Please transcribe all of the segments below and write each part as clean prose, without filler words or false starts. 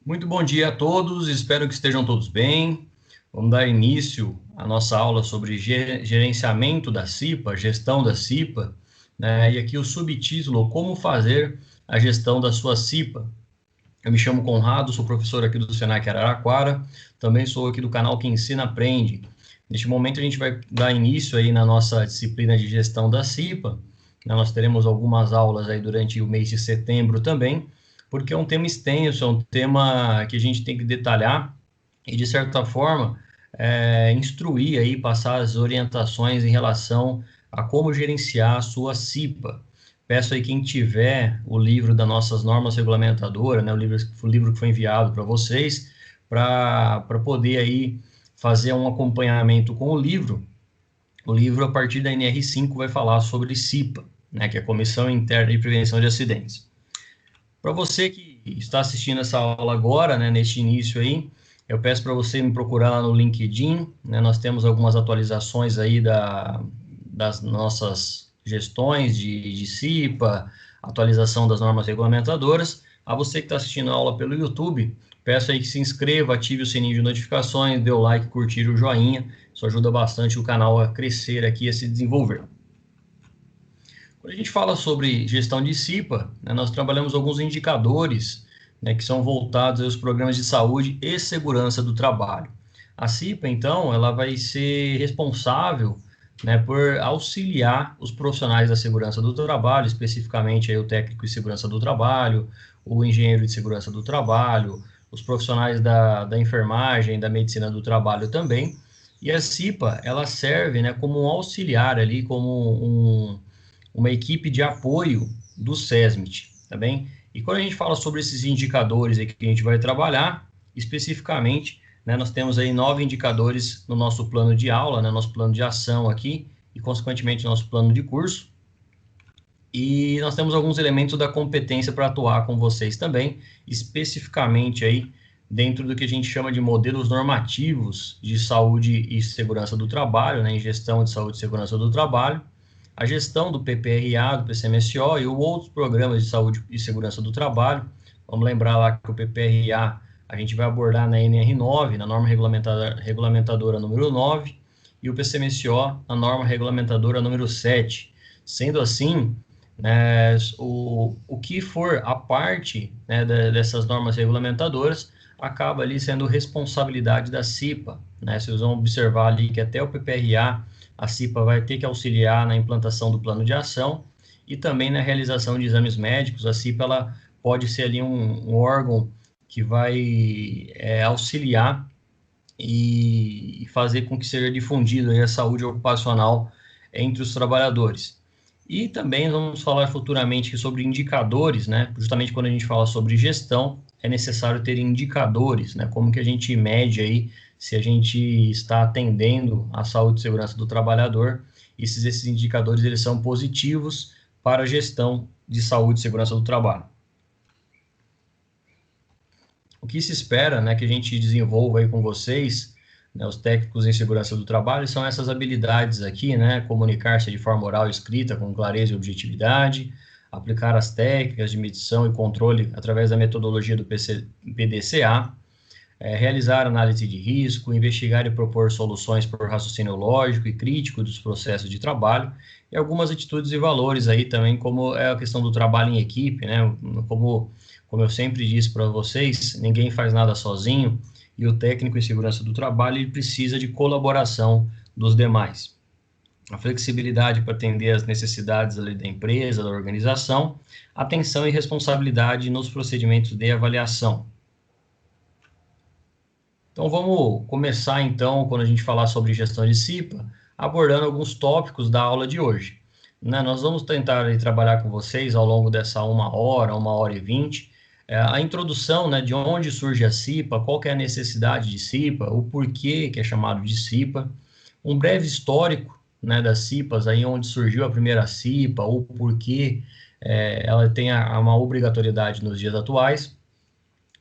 Muito bom dia a todos, espero que estejam todos bem. Vamos dar início à nossa aula sobre gerenciamento da CIPA, gestão da CIPA, né? E aqui o subtítulo, como fazer a gestão da sua CIPA. Eu me chamo Conrado, sou professor aqui do Senac Araraquara, também sou aqui do canal Que Ensina Aprende. Neste momento a gente vai dar início aí na nossa disciplina de gestão da CIPA, né? Nós teremos algumas aulas aí durante o mês de setembro também, porque é um tema extenso, é um tema que a gente tem que detalhar e, de certa forma, instruir aí, passar as orientações em relação a como gerenciar a sua CIPA. Peço aí quem tiver o livro das nossas normas regulamentadoras, né, o livro que foi enviado para vocês, para poder aí fazer um acompanhamento com o livro. O livro, a partir da NR5, vai falar sobre CIPA, né, que é a Comissão Interna de Prevenção de Acidentes. Para você que está assistindo essa aula agora, né, neste início aí, eu peço para você me procurar lá no LinkedIn, né, nós temos algumas atualizações aí das nossas gestões de CIPA, atualização das normas regulamentadoras. A você que está assistindo a aula pelo YouTube, peço aí que se inscreva, ative o sininho de notificações, dê o like, curtir o joinha, isso ajuda bastante o canal a crescer aqui, a se desenvolver. Quando a gente fala sobre gestão de CIPA, né, nós trabalhamos alguns indicadores, né, que são voltados aos programas de saúde e segurança do trabalho. A CIPA, então, ela vai ser responsável, né, por auxiliar os profissionais da segurança do trabalho, especificamente aí o técnico de segurança do trabalho, o engenheiro de segurança do trabalho, os profissionais da enfermagem, da medicina do trabalho também. E a CIPA, ela serve, né, como um auxiliar ali, como uma equipe de apoio do SESMIT, tá bem? E quando a gente fala sobre esses indicadores aí que a gente vai trabalhar, especificamente, né, nós temos aí 9 indicadores no nosso plano de aula, né, nosso plano de ação aqui, e consequentemente nosso plano de curso. E nós temos alguns elementos da competência para atuar com vocês também, especificamente aí dentro do que a gente chama de modelos normativos de saúde e segurança do trabalho, né, em gestão de saúde e segurança do trabalho, a gestão do PPRA, do PCMSO e outros programas de saúde e segurança do trabalho. Vamos lembrar lá que o PPRA a gente vai abordar na NR9, na norma regulamentadora número 9, e o PCMSO na norma regulamentadora número 7. Sendo assim, né, o que for a parte, né, dessas normas regulamentadoras acaba ali sendo responsabilidade da CIPA, né? Vocês vão observar ali que até o PPRA a CIPA vai ter que auxiliar na implantação do plano de ação e também na realização de exames médicos. A CIPA ela pode ser ali um órgão que vai auxiliar e fazer com que seja difundido a saúde ocupacional entre os trabalhadores. E também vamos falar futuramente sobre indicadores, né? Justamente quando a gente fala sobre gestão, é necessário ter indicadores, né? Como que a gente mede aí se a gente está atendendo à saúde e segurança do trabalhador, e se esses indicadores eles são positivos para a gestão de saúde e segurança do trabalho. O que se espera, né, que a gente desenvolva aí com vocês, né, os técnicos em segurança do trabalho, são essas habilidades aqui, né, comunicar-se de forma oral e escrita com clareza e objetividade, aplicar as técnicas de medição e controle através da metodologia do PDCA, realizar análise de risco, investigar e propor soluções por raciocínio lógico e crítico dos processos de trabalho, e algumas atitudes e valores aí também, como é a questão do trabalho em equipe, né, como eu sempre disse para vocês, ninguém faz nada sozinho, e o técnico em segurança do trabalho ele precisa de colaboração dos demais. A flexibilidade para atender às necessidades ali da empresa, da organização, atenção e responsabilidade nos procedimentos de avaliação. Então vamos começar então, quando a gente falar sobre gestão de CIPA, abordando alguns tópicos da aula de hoje. Né? Nós vamos tentar aí, trabalhar com vocês ao longo dessa 1 hora e 20, a introdução, né, de onde surge a CIPA, qual que é a necessidade de CIPA, o porquê que é chamado de CIPA, um breve histórico, né, das CIPAs, aí onde surgiu a primeira CIPA, o porquê ela tem uma obrigatoriedade nos dias atuais,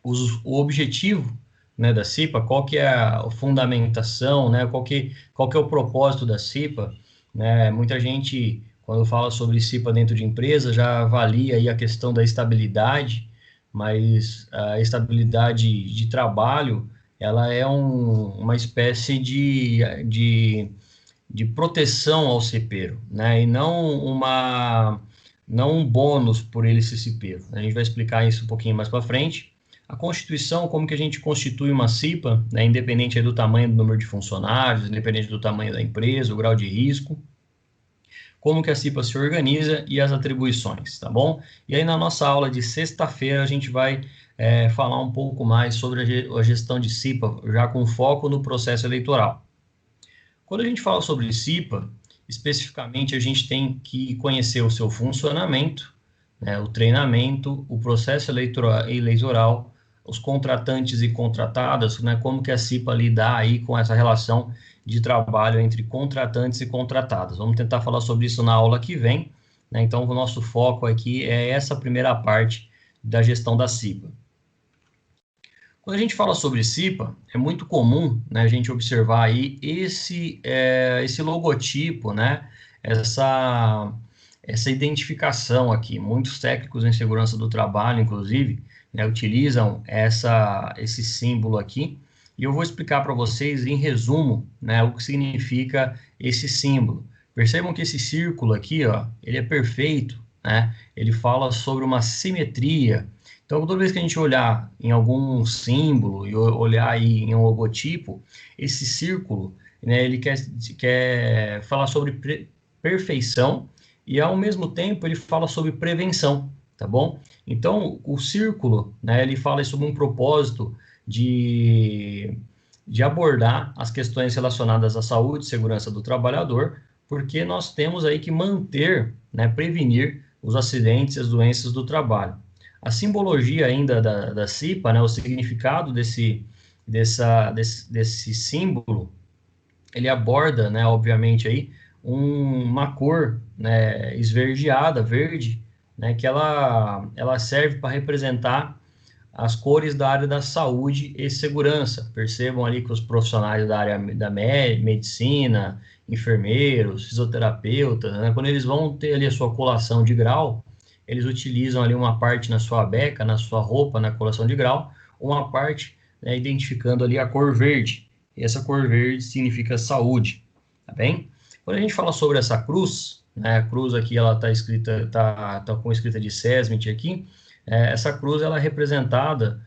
o objetivo, né, da CIPA, qual que é a fundamentação, né, qual que é o propósito da CIPA, né? Muita gente, quando fala sobre CIPA dentro de empresa, já avalia aí a questão da estabilidade, mas a estabilidade de trabalho, ela é uma espécie de proteção ao cipeiro, né? E não um bônus por ele ser cipeiro. A gente vai explicar isso um pouquinho mais para frente. A Constituição, como que a gente constitui uma CIPA, né? Independente do tamanho do número de funcionários, independente do tamanho da empresa, o grau de risco, como que a CIPA se organiza e as atribuições, tá bom? E aí na nossa aula de sexta-feira a gente vai falar um pouco mais sobre a gestão de CIPA, já com foco no processo eleitoral. Quando a gente fala sobre CIPA, especificamente a gente tem que conhecer o seu funcionamento, né, o treinamento, o processo eleitoral, os contratantes e contratadas, né, como que a CIPA lidar aí com essa relação de trabalho entre contratantes e contratadas. Vamos tentar falar sobre isso na aula que vem, né? Então o nosso foco aqui é essa primeira parte da gestão da CIPA. Quando a gente fala sobre CIPA, é muito comum, né, a gente observar aí esse logotipo, né, essa identificação aqui. Muitos técnicos em segurança do trabalho, inclusive, né, utilizam esse símbolo aqui, e eu vou explicar para vocês, em resumo, né, o que significa esse símbolo. Percebam que esse círculo aqui, ó, ele é perfeito, né, ele fala sobre uma simetria. Então, toda vez que a gente olhar em algum símbolo e olhar aí em um logotipo, esse círculo, né, ele quer falar sobre perfeição e, ao mesmo tempo, ele fala sobre prevenção, tá bom? Então, o círculo, né, ele fala sobre um propósito de abordar as questões relacionadas à saúde e segurança do trabalhador, porque nós temos aí que manter, né, prevenir os acidentes e as doenças do trabalho. A simbologia ainda da CIPA, né, o significado desse símbolo, ele aborda, né, obviamente, aí, uma cor, né, esverdeada, verde, né, que ela serve para representar as cores da área da saúde e segurança. Percebam ali que os profissionais da área da medicina, enfermeiros, fisioterapeutas, né, quando eles vão ter ali a sua colação de grau, eles utilizam ali uma parte na sua beca, na sua roupa, na colação de grau, uma parte, né, identificando ali a cor verde. E essa cor verde significa saúde, tá bem? Quando a gente fala sobre essa cruz, né, a cruz aqui ela está escrita, tá com escrita de SESMIT aqui. Essa cruz ela é representada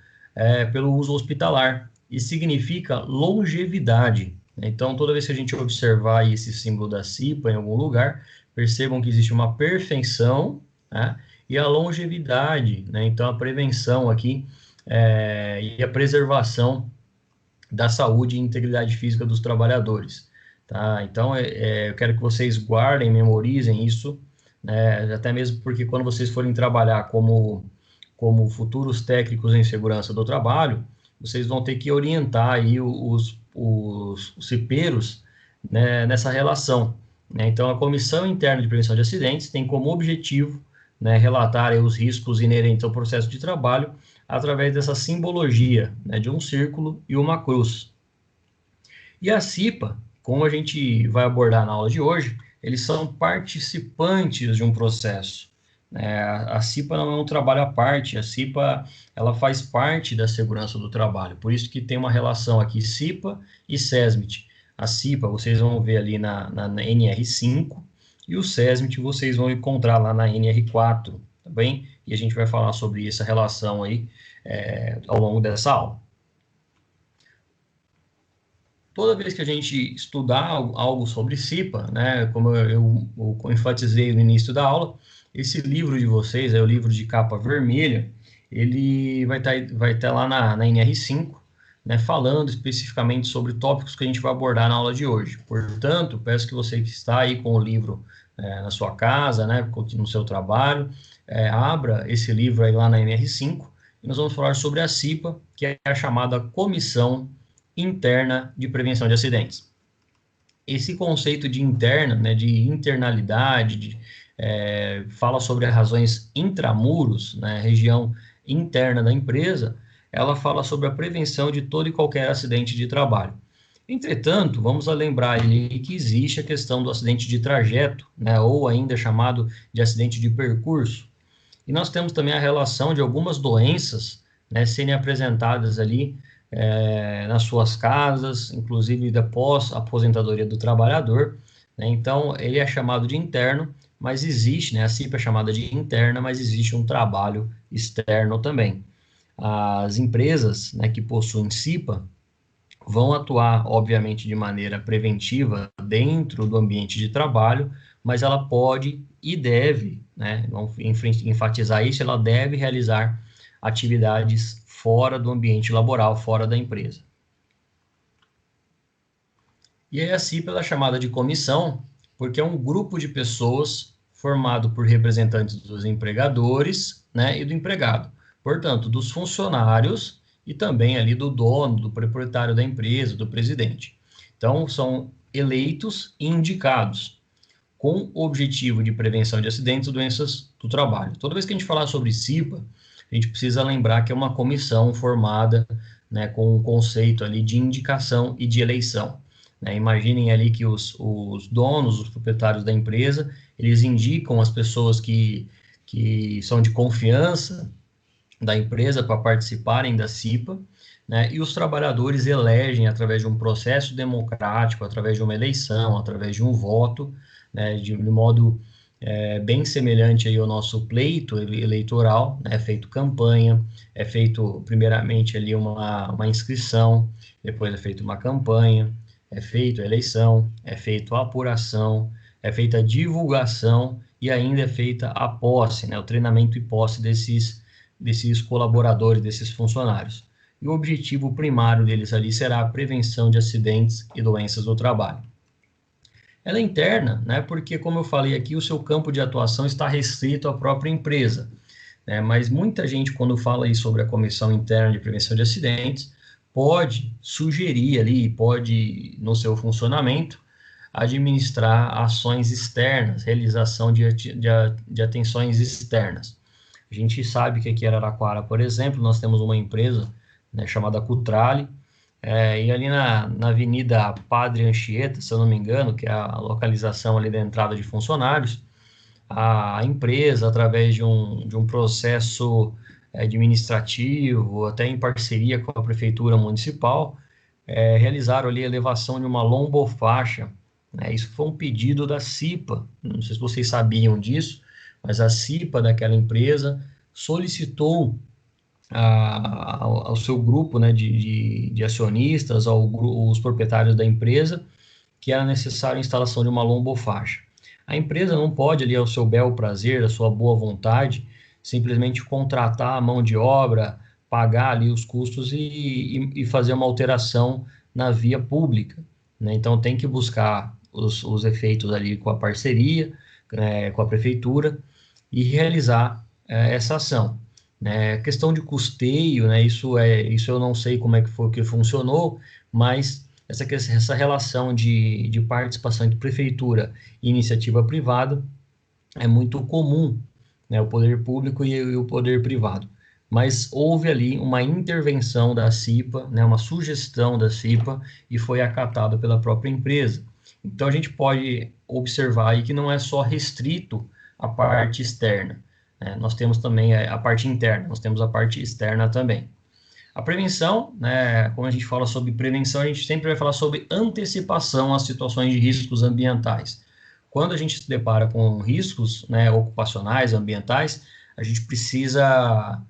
pelo uso hospitalar e significa longevidade. Então, toda vez que a gente observar esse símbolo da CIPA em algum lugar, percebam que existe uma perfeição, né, e a longevidade, né? Então, a prevenção aqui e a preservação da saúde e integridade física dos trabalhadores, tá? Então, eu quero que vocês guardem, memorizem isso, né? Até mesmo porque quando vocês forem trabalhar como futuros técnicos em segurança do trabalho, vocês vão ter que orientar aí os cipeiros, né, nessa relação, né? Então, a Comissão Interna de Prevenção de Acidentes tem como objetivo, né, relatar aí os riscos inerentes ao processo de trabalho através dessa simbologia, né, de um círculo e uma cruz. E a CIPA, como a gente vai abordar na aula de hoje, eles são participantes de um processo. A CIPA não é um trabalho à parte, a CIPA ela faz parte da segurança do trabalho, por isso que tem uma relação aqui CIPA e SESMIT. A CIPA vocês vão ver ali na NR5, e o SESMIT vocês vão encontrar lá na NR4, tá bem? E a gente vai falar sobre essa relação aí ao longo dessa aula. Toda vez que a gente estudar algo sobre CIPA, né, como eu enfatizei no início da aula, esse livro de vocês, o livro de capa vermelha, ele vai estar lá na NR5, né, falando especificamente sobre tópicos que a gente vai abordar na aula de hoje. Portanto, peço que você que está aí com o livro na sua casa, né, no seu trabalho, abra esse livro aí lá na NR5, e nós vamos falar sobre a CIPA, que é a chamada Comissão Interna de Prevenção de Acidentes. Esse conceito de interna, né, de internalidade, fala sobre as razões intramuros, né, região interna da empresa, ela fala sobre a prevenção de todo e qualquer acidente de trabalho. Entretanto, vamos lembrar ali que existe a questão do acidente de trajeto, né, ou ainda chamado de acidente de percurso. E nós temos também a relação de algumas doenças, né, serem apresentadas ali nas suas casas, inclusive após a aposentadoria do trabalhador, né? Então, ele é chamado de interno, mas existe, né, a CIPA é chamada de interna, mas existe um trabalho externo também. As empresas, né, que possuem CIPA vão atuar, obviamente, de maneira preventiva dentro do ambiente de trabalho, mas ela pode e deve, né, vamos enfatizar isso, ela deve realizar atividades fora do ambiente laboral, fora da empresa. E aí a CIPA ela é chamada de comissão porque é um grupo de pessoas formado por representantes dos empregadores, né, e do empregado. Portanto, dos funcionários e também ali do dono, do proprietário da empresa, do presidente. Então, são eleitos e indicados com o objetivo de prevenção de acidentes e doenças do trabalho. Toda vez que a gente falar sobre CIPA, a gente precisa lembrar que é uma comissão formada, né, com o conceito ali de indicação e de eleição. Né? Imaginem ali que os donos, os proprietários da empresa, eles indicam as pessoas que são de confiança da empresa para participarem da CIPA, né? E os trabalhadores elegem através de um processo democrático, através de uma eleição, através de um voto, né? De modo bem semelhante aí ao nosso pleito eleitoral, né? É feito campanha, é feito primeiramente ali uma inscrição, depois é feita uma campanha, é feito a eleição, é feito a apuração, é feita a divulgação e ainda é feita a posse, né? O treinamento e posse desses colaboradores, desses funcionários. E o objetivo primário deles ali será a prevenção de acidentes e doenças do trabalho. Ela é interna, né, porque, como eu falei aqui, o seu campo de atuação está restrito à própria empresa. Né, mas muita gente, quando fala aí sobre a Comissão Interna de Prevenção de Acidentes, pode sugerir ali, pode, no seu funcionamento, administrar ações externas, realização de atenções externas. A gente sabe que aqui em Araraquara, por exemplo, nós temos uma empresa, né, chamada Cutrale, e ali na Avenida Padre Anchieta, se eu não me engano, que é a localização ali da entrada de funcionários, a empresa, através de um processo administrativo, até em parceria com a Prefeitura Municipal, realizaram ali a elevação de uma lombofaixa, né? Isso foi um pedido da CIPA, não sei se vocês sabiam disso, mas a CIPA daquela empresa solicitou ao seu grupo, né, de acionistas, os proprietários da empresa, que era necessário a instalação de uma lombofaixa. A empresa não pode, ali, ao seu bel prazer, à sua boa vontade, simplesmente contratar a mão de obra, pagar ali os custos e fazer uma alteração na via pública. Né? Então, tem que buscar os efeitos ali com a parceria, né, com a prefeitura, e realizar essa ação. Né? Questão de custeio, né? Isso eu não sei como é que foi que funcionou, mas essa relação de participação entre prefeitura e iniciativa privada é muito comum, né? O poder público e o poder privado. Mas houve ali uma intervenção da CIPA, né? Uma sugestão da CIPA e foi acatado pela própria empresa. Então a gente pode observar aí que não é só restrito à parte externa. Nós temos também a parte interna, nós temos a parte externa também. A prevenção, né, quando a gente fala sobre prevenção, a gente sempre vai falar sobre antecipação às situações de riscos ambientais. Quando a gente se depara com riscos, né, ocupacionais, ambientais, a gente precisa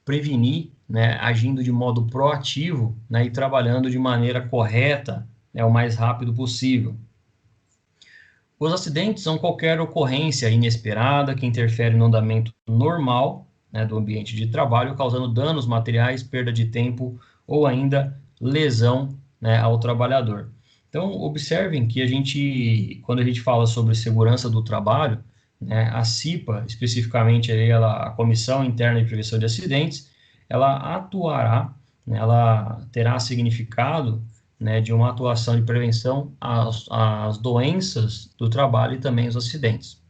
prevenir, né, agindo de modo proativo, né, e trabalhando de maneira correta, né, o mais rápido possível. Os acidentes são qualquer ocorrência inesperada que interfere no andamento normal, né, do ambiente de trabalho, causando danos materiais, perda de tempo ou ainda lesão, né, ao trabalhador. Então, observem que quando a gente fala sobre segurança do trabalho, né, a CIPA, especificamente a Comissão Interna de Prevenção de Acidentes, ela atuará, né, ela terá significado, né, de uma atuação de prevenção às doenças do trabalho e também os acidentes.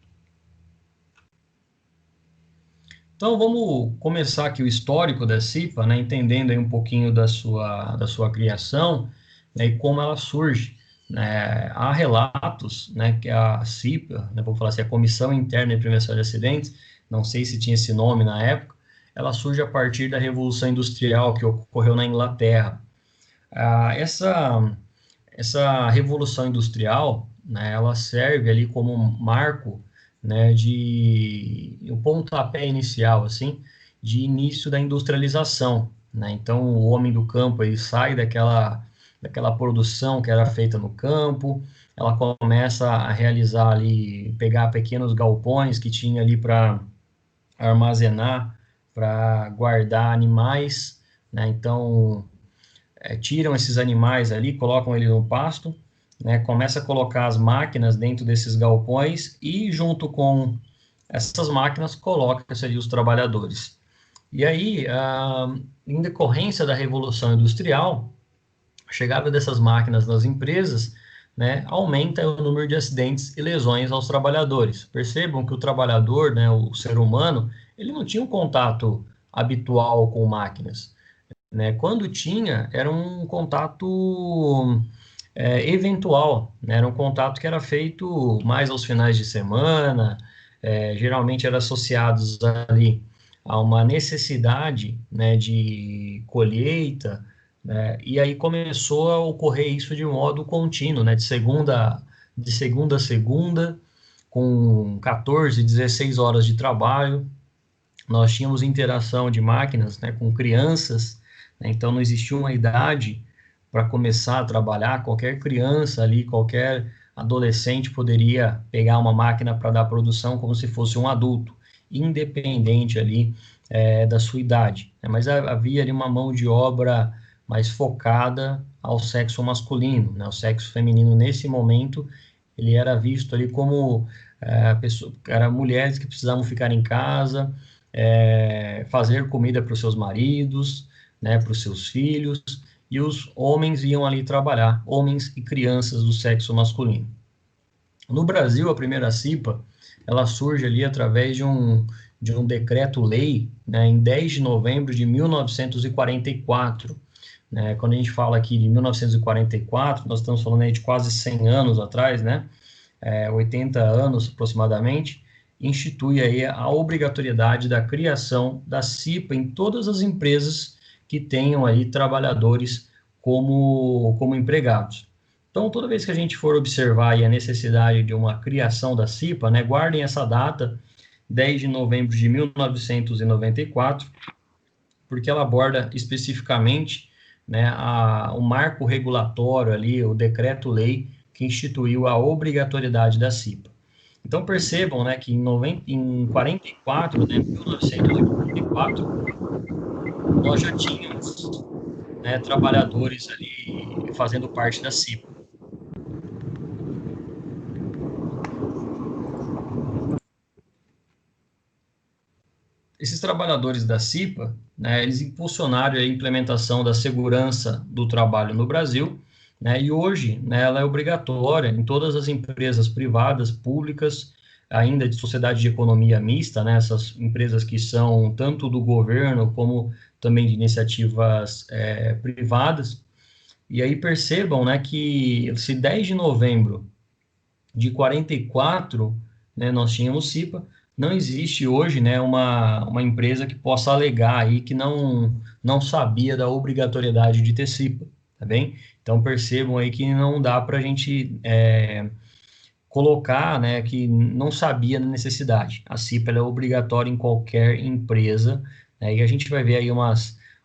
Então, vamos começar aqui o histórico da CIPA, né, entendendo aí um pouquinho da sua criação, né, e como ela surge. Né. Há relatos, né, que a CIPA, né, vamos falar assim, a Comissão Interna de Prevenção de Acidentes, não sei se tinha esse nome na época, ela surge a partir da Revolução Industrial que ocorreu na Inglaterra. Essa Revolução Industrial, né, ela serve ali como um marco, né, de um pontapé inicial, assim, de início da industrialização, né? Então, o homem do campo ele sai daquela produção que era feita no campo, ela começa a realizar ali, pegar pequenos galpões que tinha ali para armazenar, para guardar animais, né? Então, tiram esses animais ali, colocam ele no pasto, né? Começa a colocar as máquinas dentro desses galpões e junto com essas máquinas coloca-se ali os trabalhadores. E aí, em decorrência da Revolução Industrial, a chegada dessas máquinas nas empresas, né, aumenta o número de acidentes e lesões aos trabalhadores. Percebam que o trabalhador, né, o ser humano, ele não tinha um contato habitual com máquinas, né? Quando tinha, era um contato eventual, né? Era um contato que era feito mais aos finais de semana, geralmente era associados ali a uma necessidade, né, de colheita, né? E aí começou a ocorrer isso de modo contínuo, né? De segunda a segunda, com 14, 16 horas de trabalho, nós tínhamos interação de máquinas, né, com crianças, né, então não existia uma idade para começar a trabalhar, qualquer criança ali, qualquer adolescente poderia pegar uma máquina para dar produção como se fosse um adulto, independente ali da sua idade, né, mas havia ali uma mão de obra mais focada ao sexo masculino, né, o sexo feminino nesse momento, ele era visto ali como era mulheres que precisavam ficar em casa, fazer comida para os seus maridos, né, para os seus filhos, e os homens iam ali trabalhar, homens e crianças do sexo masculino. No Brasil, a primeira CIPA, ela surge ali através de um decreto-lei, né, em 10 de novembro de 1944. Né? Quando a gente fala aqui de 1944, nós estamos falando aí de quase 100 anos atrás, né? 80 anos aproximadamente, institui aí a obrigatoriedade da criação da CIPA em todas as empresas que tenham aí trabalhadores como empregados. Então, toda vez que a gente for observar aí a necessidade de uma criação da CIPA, né, guardem essa data, 10 de novembro de 1994, porque ela aborda especificamente, né, o marco regulatório ali, o decreto-lei que instituiu a obrigatoriedade da CIPA. Então percebam, né, que em 44, né, 1944, nós já tínhamos, né, trabalhadores ali fazendo parte da CIPA. Esses trabalhadores da CIPA, né, eles impulsionaram a implementação da segurança do trabalho no Brasil, né, e hoje, né, ela é obrigatória em todas as empresas privadas, públicas, ainda de sociedade de economia mista, né, essas empresas que são tanto do governo como também de iniciativas privadas. E aí percebam, né, que se 10 de novembro de 44, né, nós tínhamos CIPA, não existe hoje, né, uma empresa que possa alegar aí que não sabia da obrigatoriedade de ter CIPA, tá bem? Então percebam aí que não dá para a gente colocar, né, que não sabia da necessidade. A CIPA ela é obrigatória em qualquer empresa, né, e a gente vai ver aí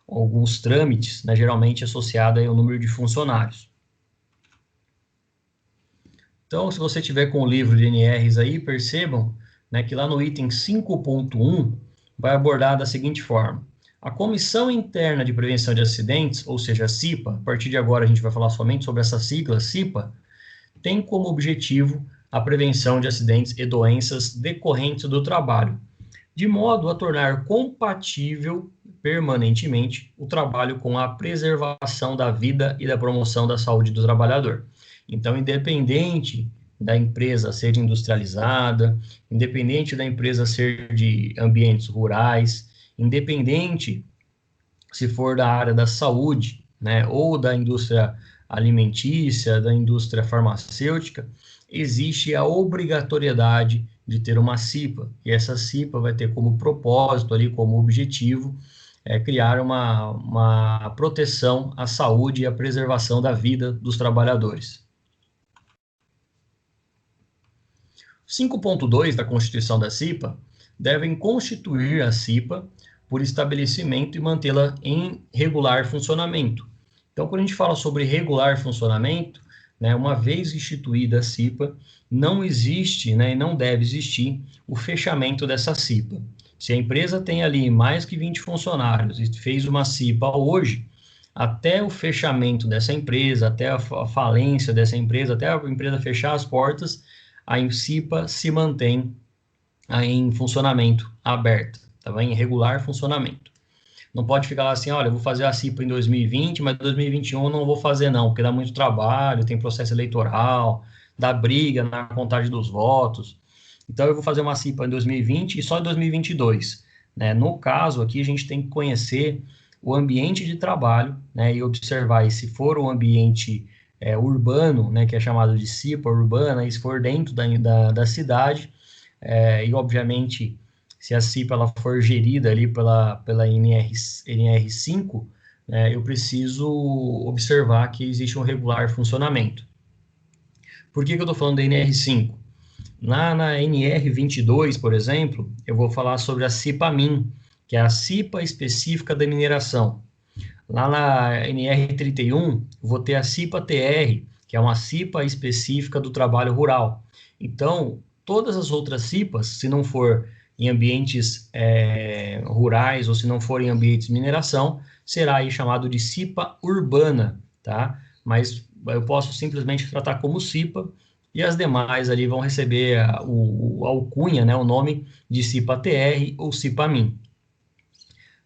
alguns trâmites, né, geralmente associados ao número de funcionários. Então, se você tiver com o livro de NRs aí, percebam, né, que lá no item 5.1 vai abordar da seguinte forma: a Comissão Interna de Prevenção de Acidentes, ou seja, a CIPA, a partir de agora a gente vai falar somente sobre essa sigla, CIPA, tem como objetivo a prevenção de acidentes e doenças decorrentes do trabalho, de modo a tornar compatível permanentemente o trabalho com a preservação da vida e da promoção da saúde do trabalhador. Então, independente da empresa ser industrializada, independente da empresa ser de ambientes rurais, independente se for da área da saúde, né, ou da indústria alimentícia, da indústria farmacêutica, existe a obrigatoriedade de ter uma CIPA, e essa CIPA vai ter como propósito ali, como objetivo, criar uma proteção à saúde e à preservação da vida dos trabalhadores. 5.2 da Constituição da CIPA devem constituir a CIPA por estabelecimento e mantê-la em regular funcionamento. Então, quando a gente fala sobre regular funcionamento, né, uma vez instituída a CIPA, não existe, né, e não deve existir o fechamento dessa CIPA. Se a empresa tem ali mais que 20 funcionários e fez uma CIPA hoje, até o fechamento dessa empresa, até a falência dessa empresa, até a empresa fechar as portas, a CIPA se mantém em funcionamento aberto, tá bem? Em regular funcionamento. Não pode ficar lá assim, olha, eu vou fazer a CIPA em 2020, mas em 2021 eu não vou fazer não, porque dá muito trabalho, tem processo eleitoral, dá briga na contagem dos votos. Então eu vou fazer uma CIPA em 2020 e só em 2022. Né? No caso aqui, a gente tem que conhecer o ambiente de trabalho, né, e observar, e se for um ambiente urbano, né, que é chamado de CIPA urbana, e se for dentro da cidade, e obviamente se a CIPA ela for gerida ali pela NR5, eu preciso observar que existe um regular funcionamento. Por que eu estou falando da NR5? Na NR22, por exemplo, eu vou falar sobre a CIPA-MIN, que é a CIPA específica da mineração. Lá na NR31, vou ter a CIPA-TR, que é uma CIPA específica do trabalho rural. Então, todas as outras CIPAs, se não for em ambientes rurais ou se não for em ambientes de mineração, será aí chamado de CIPA urbana, tá? Mas eu posso simplesmente tratar como CIPA e as demais ali vão receber a alcunha, né, o nome de CIPA-TR ou CIPA-MIN.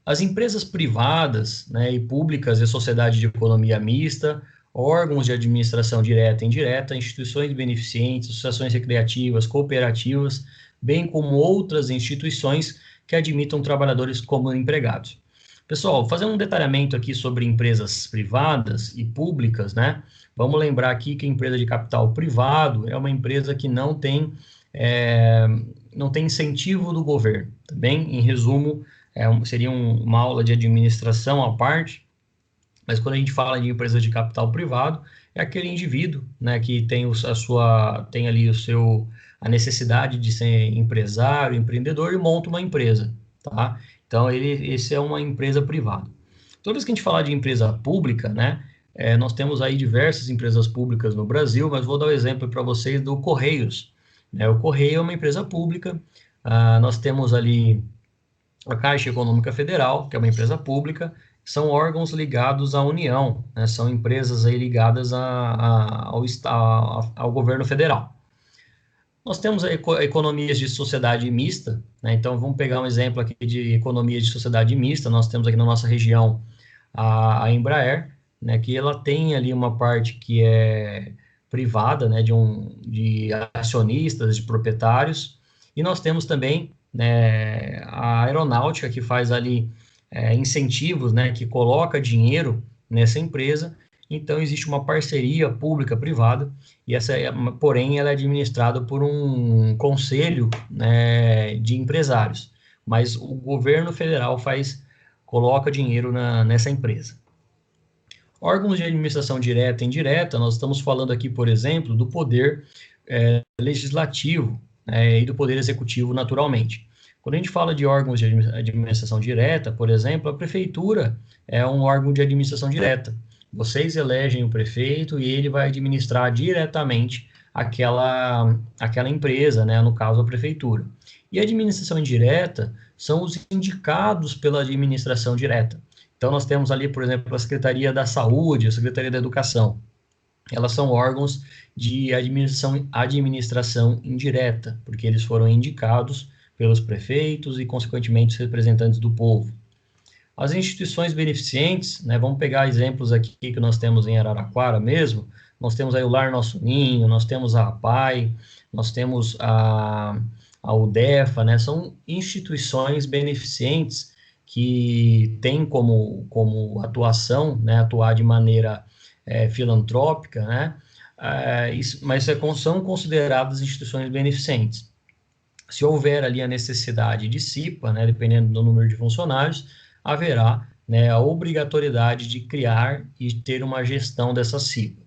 As empresas privadas, né, e públicas e sociedade de economia mista, órgãos de administração direta e indireta, instituições beneficentes, associações recreativas, cooperativas, bem como outras instituições que admitam trabalhadores como empregados. Pessoal, fazer um detalhamento aqui sobre empresas privadas e públicas, né? Vamos lembrar aqui que a empresa de capital privado é uma empresa que não tem incentivo do governo, tá bem? Em resumo, seria uma aula de administração à parte, mas quando a gente fala de empresa de capital privado, é aquele indivíduo, né, que tem tem ali a necessidade de ser empresário, empreendedor e monta uma empresa, tá? Então, esse é uma empresa privada. Toda vez que a gente falar de empresa pública, né, nós temos aí diversas empresas públicas no Brasil, mas vou dar um exemplo para vocês do Correios. Né? O Correio é uma empresa pública, nós temos ali a Caixa Econômica Federal, que é uma empresa pública, são órgãos ligados à União, né? São empresas aí ligadas ao governo federal. Nós temos economias de sociedade mista, né? Então vamos pegar um exemplo aqui de economia de sociedade mista. Nós temos aqui na nossa região a Embraer, né? Que ela tem ali uma parte que é privada, né? De acionistas, de proprietários, e nós temos também, né, a aeronáutica, que faz ali incentivos, né, que coloca dinheiro nessa empresa. Então existe uma parceria pública-privada, e porém ela é administrada por um conselho, né, de empresários, mas o governo federal coloca dinheiro nessa empresa. Órgãos de administração direta e indireta, nós estamos falando aqui, por exemplo, do poder legislativo, e do poder executivo, naturalmente. Quando a gente fala de órgãos de administração direta, por exemplo, a prefeitura é um órgão de administração direta. Vocês elegem o prefeito e ele vai administrar diretamente aquela empresa, né? No caso, a prefeitura. E a administração indireta são os indicados pela administração direta. Então, nós temos ali, por exemplo, a Secretaria da Saúde, a Secretaria da Educação. Elas são órgãos de administração indireta, porque eles foram indicados pelos prefeitos e, consequentemente, os representantes do povo. As instituições beneficentes, né, vamos pegar exemplos aqui que nós temos em Araraquara mesmo, nós temos aí o Lar Nosso Ninho, nós temos a APAI, nós temos a UDEFA, né, são instituições beneficentes que têm como atuação, né, atuar de maneira filantrópica, né, mas são consideradas instituições beneficentes. Se houver ali a necessidade de CIPA, né, dependendo do número de funcionários, haverá, né, a obrigatoriedade de criar e ter uma gestão dessa CIPA.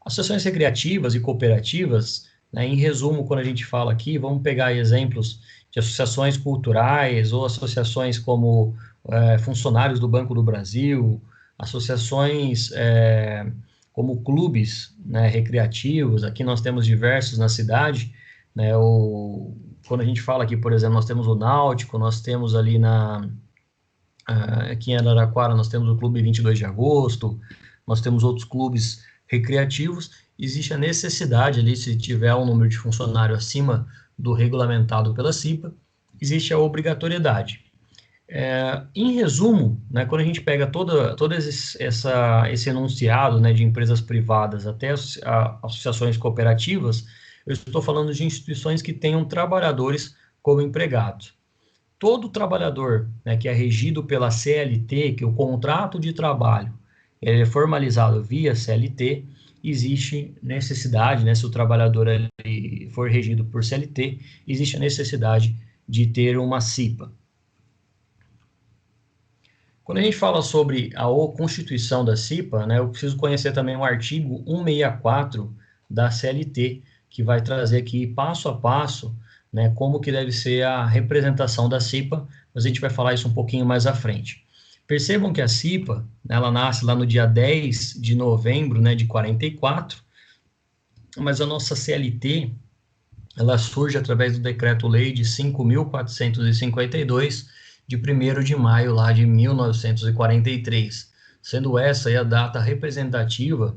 Associações recreativas e cooperativas, né, em resumo, quando a gente fala aqui, vamos pegar exemplos de associações culturais ou associações como funcionários do Banco do Brasil, associações como clubes, né, recreativos. Aqui nós temos diversos na cidade, né, quando a gente fala aqui, por exemplo, nós temos o Náutico, nós temos ali aqui em Araraquara, nós temos o Clube 22 de Agosto, nós temos outros clubes recreativos. Existe a necessidade ali, se tiver um número de funcionário acima do regulamentado pela CIPA, existe a obrigatoriedade. Em resumo, né, quando a gente pega todo esse enunciado, né, de empresas privadas até associações cooperativas, eu estou falando de instituições que tenham trabalhadores como empregados. Todo trabalhador, né, que é regido pela CLT, que o contrato de trabalho ele é formalizado via CLT, existe necessidade, né, se o trabalhador for regido por CLT, existe a necessidade de ter uma CIPA. Quando a gente fala sobre a constituição da CIPA, né, eu preciso conhecer também o artigo 164 da CLT, que vai trazer aqui passo a passo, né, como que deve ser a representação da CIPA, mas a gente vai falar isso um pouquinho mais à frente. Percebam que a CIPA, ela nasce lá no dia 10 de novembro, né, de 44, mas a nossa CLT, ela surge através do Decreto-Lei de 5.452, de 1º de maio lá de 1943, sendo essa aí a data representativa,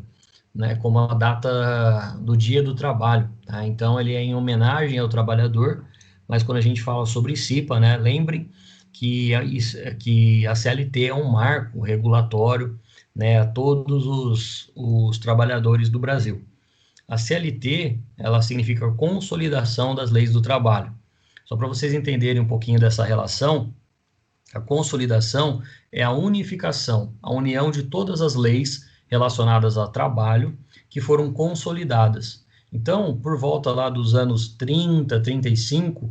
né, como a data do Dia do Trabalho, tá? Então, ele é em homenagem ao trabalhador, mas quando a gente fala sobre CIPA, né, lembrem que a CLT é um marco regulatório, né, a todos os trabalhadores do Brasil. A CLT, ela significa consolidação das leis do trabalho. Só para vocês entenderem um pouquinho dessa relação, a consolidação é a unificação, a união de todas as leis relacionadas ao trabalho que foram consolidadas. Então, por volta lá dos anos 30, 35,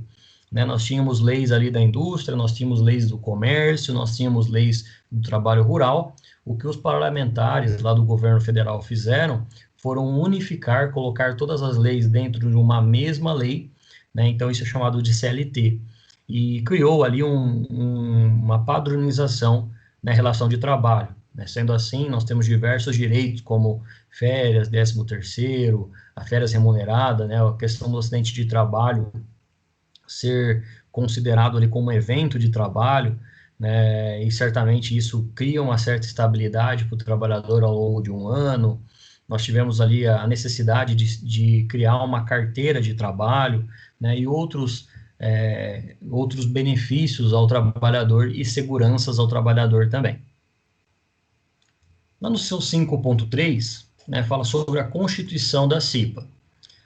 né, nós tínhamos leis ali da indústria, nós tínhamos leis do comércio, nós tínhamos leis do trabalho rural. O que os parlamentares lá do governo federal fizeram foram unificar, colocar todas as leis dentro de uma mesma lei, né? Então isso é chamado de CLT, e criou ali uma padronização na relação de trabalho, né? Sendo assim, nós temos diversos direitos, como férias, 13º, a férias remunerada, né? A questão do acidente de trabalho ser considerado ali como evento de trabalho, né? E certamente isso cria uma certa estabilidade para o trabalhador ao longo de um ano. Nós tivemos ali a necessidade de criar uma carteira de trabalho, né, e outros benefícios ao trabalhador e seguranças ao trabalhador também. Lá no seu 5.3, né, fala sobre a constituição da CIPA.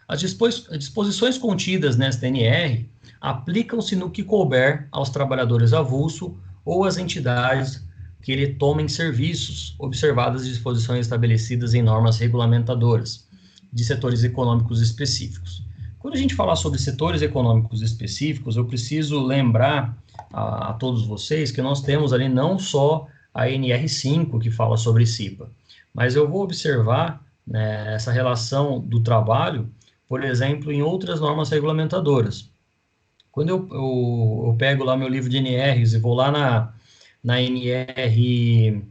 As disposições contidas nesta NR aplicam-se no que couber aos trabalhadores avulso ou às entidades que ele tomem serviços, observadas as disposições estabelecidas em normas regulamentadoras de setores econômicos específicos. Quando a gente falar sobre setores econômicos específicos, eu preciso lembrar a todos vocês que nós temos ali não só a NR5, que fala sobre CIPA, mas eu vou observar, né, essa relação do trabalho, por exemplo, em outras normas regulamentadoras. Quando eu pego lá meu livro de NRs e vou lá na NR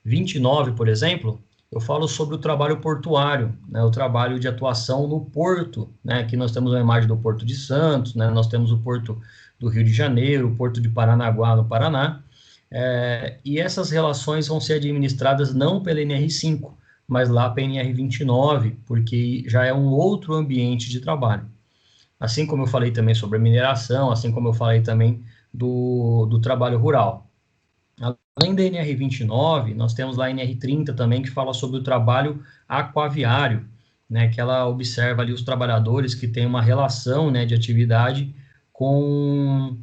29, por exemplo, eu falo sobre o trabalho portuário, né, o trabalho de atuação no porto, né, aqui nós temos uma imagem do Porto de Santos, né, nós temos o Porto do Rio de Janeiro, o Porto de Paranaguá, no Paraná, e essas relações vão ser administradas não pela NR5, mas lá pela NR 29, porque já é um outro ambiente de trabalho. Assim como eu falei também sobre a mineração, assim como eu falei também do trabalho rural. Além da NR29, nós temos lá a NR30 também, que fala sobre o trabalho aquaviário, né, que ela observa ali os trabalhadores que têm uma relação, né, de atividade com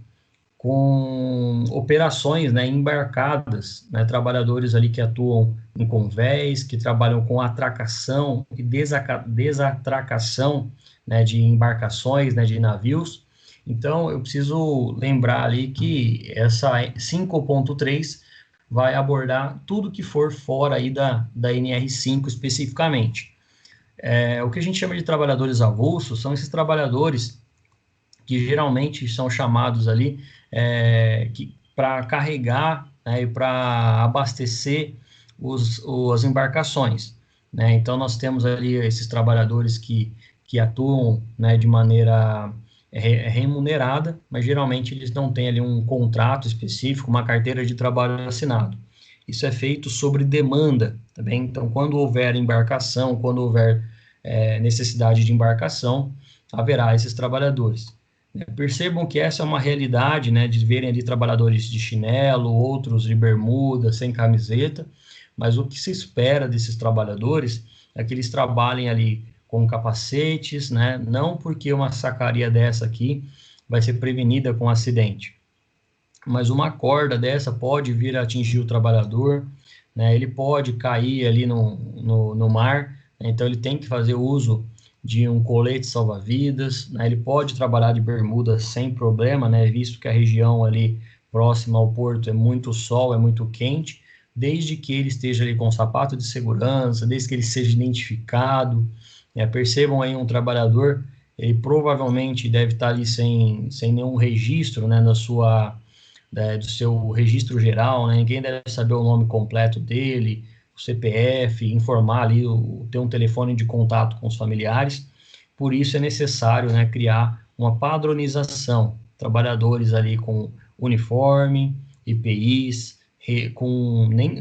operações, né, embarcadas, né, trabalhadores ali que atuam em convéis, que trabalham com atracação e desatracação, né, de embarcações, né, de navios, Então, eu preciso lembrar ali que essa 5.3 vai abordar tudo que for fora aí da NR5 especificamente. O que a gente chama de trabalhadores avulsos são esses trabalhadores que geralmente são chamados ali para carregar, né, e para abastecer as embarcações, né? Então, nós temos ali esses trabalhadores que atuam, né, de maneira remunerada, mas geralmente eles não têm ali um contrato específico, uma carteira de trabalho assinado. Isso é feito sobre demanda, tá bem? Então, quando houver embarcação, quando houver necessidade de embarcação, haverá esses trabalhadores. Percebam que essa é uma realidade, né, de verem ali trabalhadores de chinelo, outros de bermuda, sem camiseta, mas o que se espera desses trabalhadores é que eles trabalhem ali com capacetes, né, não porque uma sacaria dessa aqui vai ser prevenida com acidente, mas uma corda dessa pode vir a atingir o trabalhador, né, ele pode cair ali no mar, né, então ele tem que fazer uso de um colete salva-vidas, né, ele pode trabalhar de bermuda sem problema, né, visto que a região ali próxima ao porto é muito sol, é muito quente, desde que ele esteja ali com sapato de segurança, desde que ele seja identificado, né, percebam aí um trabalhador, ele provavelmente deve estar ali sem nenhum registro, né, do seu registro geral, né? Ninguém deve saber o nome completo dele, o CPF, informar ali, ter um telefone de contato com os familiares. Por isso é necessário, né, criar uma padronização, trabalhadores ali com uniforme, IPIs,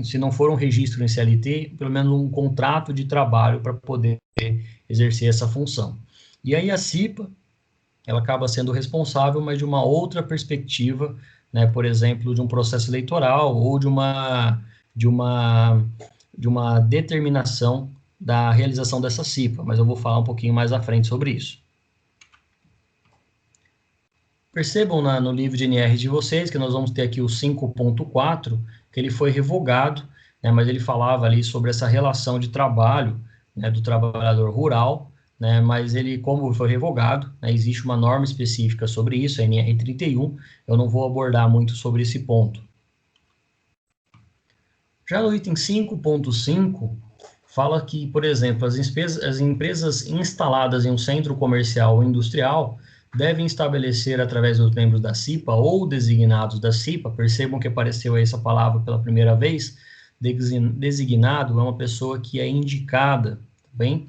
se não for um registro em CLT, pelo menos um contrato de trabalho para poder exercer essa função. E aí a CIPA, ela acaba sendo responsável, mas de uma outra perspectiva, né, por exemplo, de um processo eleitoral ou de uma, de uma determinação da realização dessa CIPA, mas eu vou falar um pouquinho mais à frente sobre isso. Percebam no livro de NR de vocês que nós vamos ter aqui o 5.4, que ele foi revogado, né, mas ele falava ali sobre essa relação de trabalho, né, do trabalhador rural, né, mas ele, como foi revogado, né, existe uma norma específica sobre isso, a NR31, eu não vou abordar muito sobre esse ponto. Já no item 5.5, fala que, por exemplo, as empresas instaladas em um centro comercial ou industrial devem estabelecer, através dos membros da CIPA ou designados da CIPA, percebam que apareceu aí essa palavra pela primeira vez, designado é uma pessoa que é indicada, tá bem?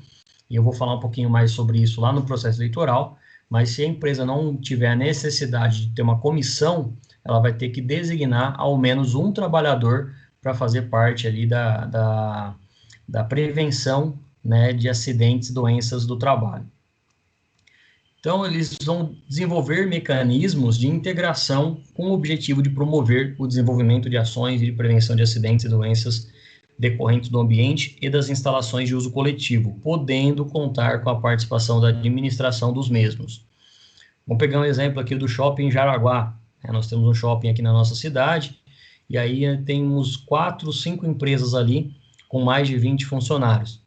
E eu vou falar um pouquinho mais sobre isso lá no processo eleitoral, mas se a empresa não tiver a necessidade de ter uma comissão, ela vai ter que designar ao menos um trabalhador para fazer parte ali da prevenção, né, de acidentes e doenças do trabalho. Então, eles vão desenvolver mecanismos de integração com o objetivo de promover o desenvolvimento de ações de prevenção de acidentes e doenças decorrentes do ambiente e das instalações de uso coletivo, podendo contar com a participação da administração dos mesmos. Vamos pegar um exemplo aqui do Shopping Jaraguá. Nós temos um shopping aqui na nossa cidade, e aí temos 4, 5 empresas ali com mais de 20 funcionários.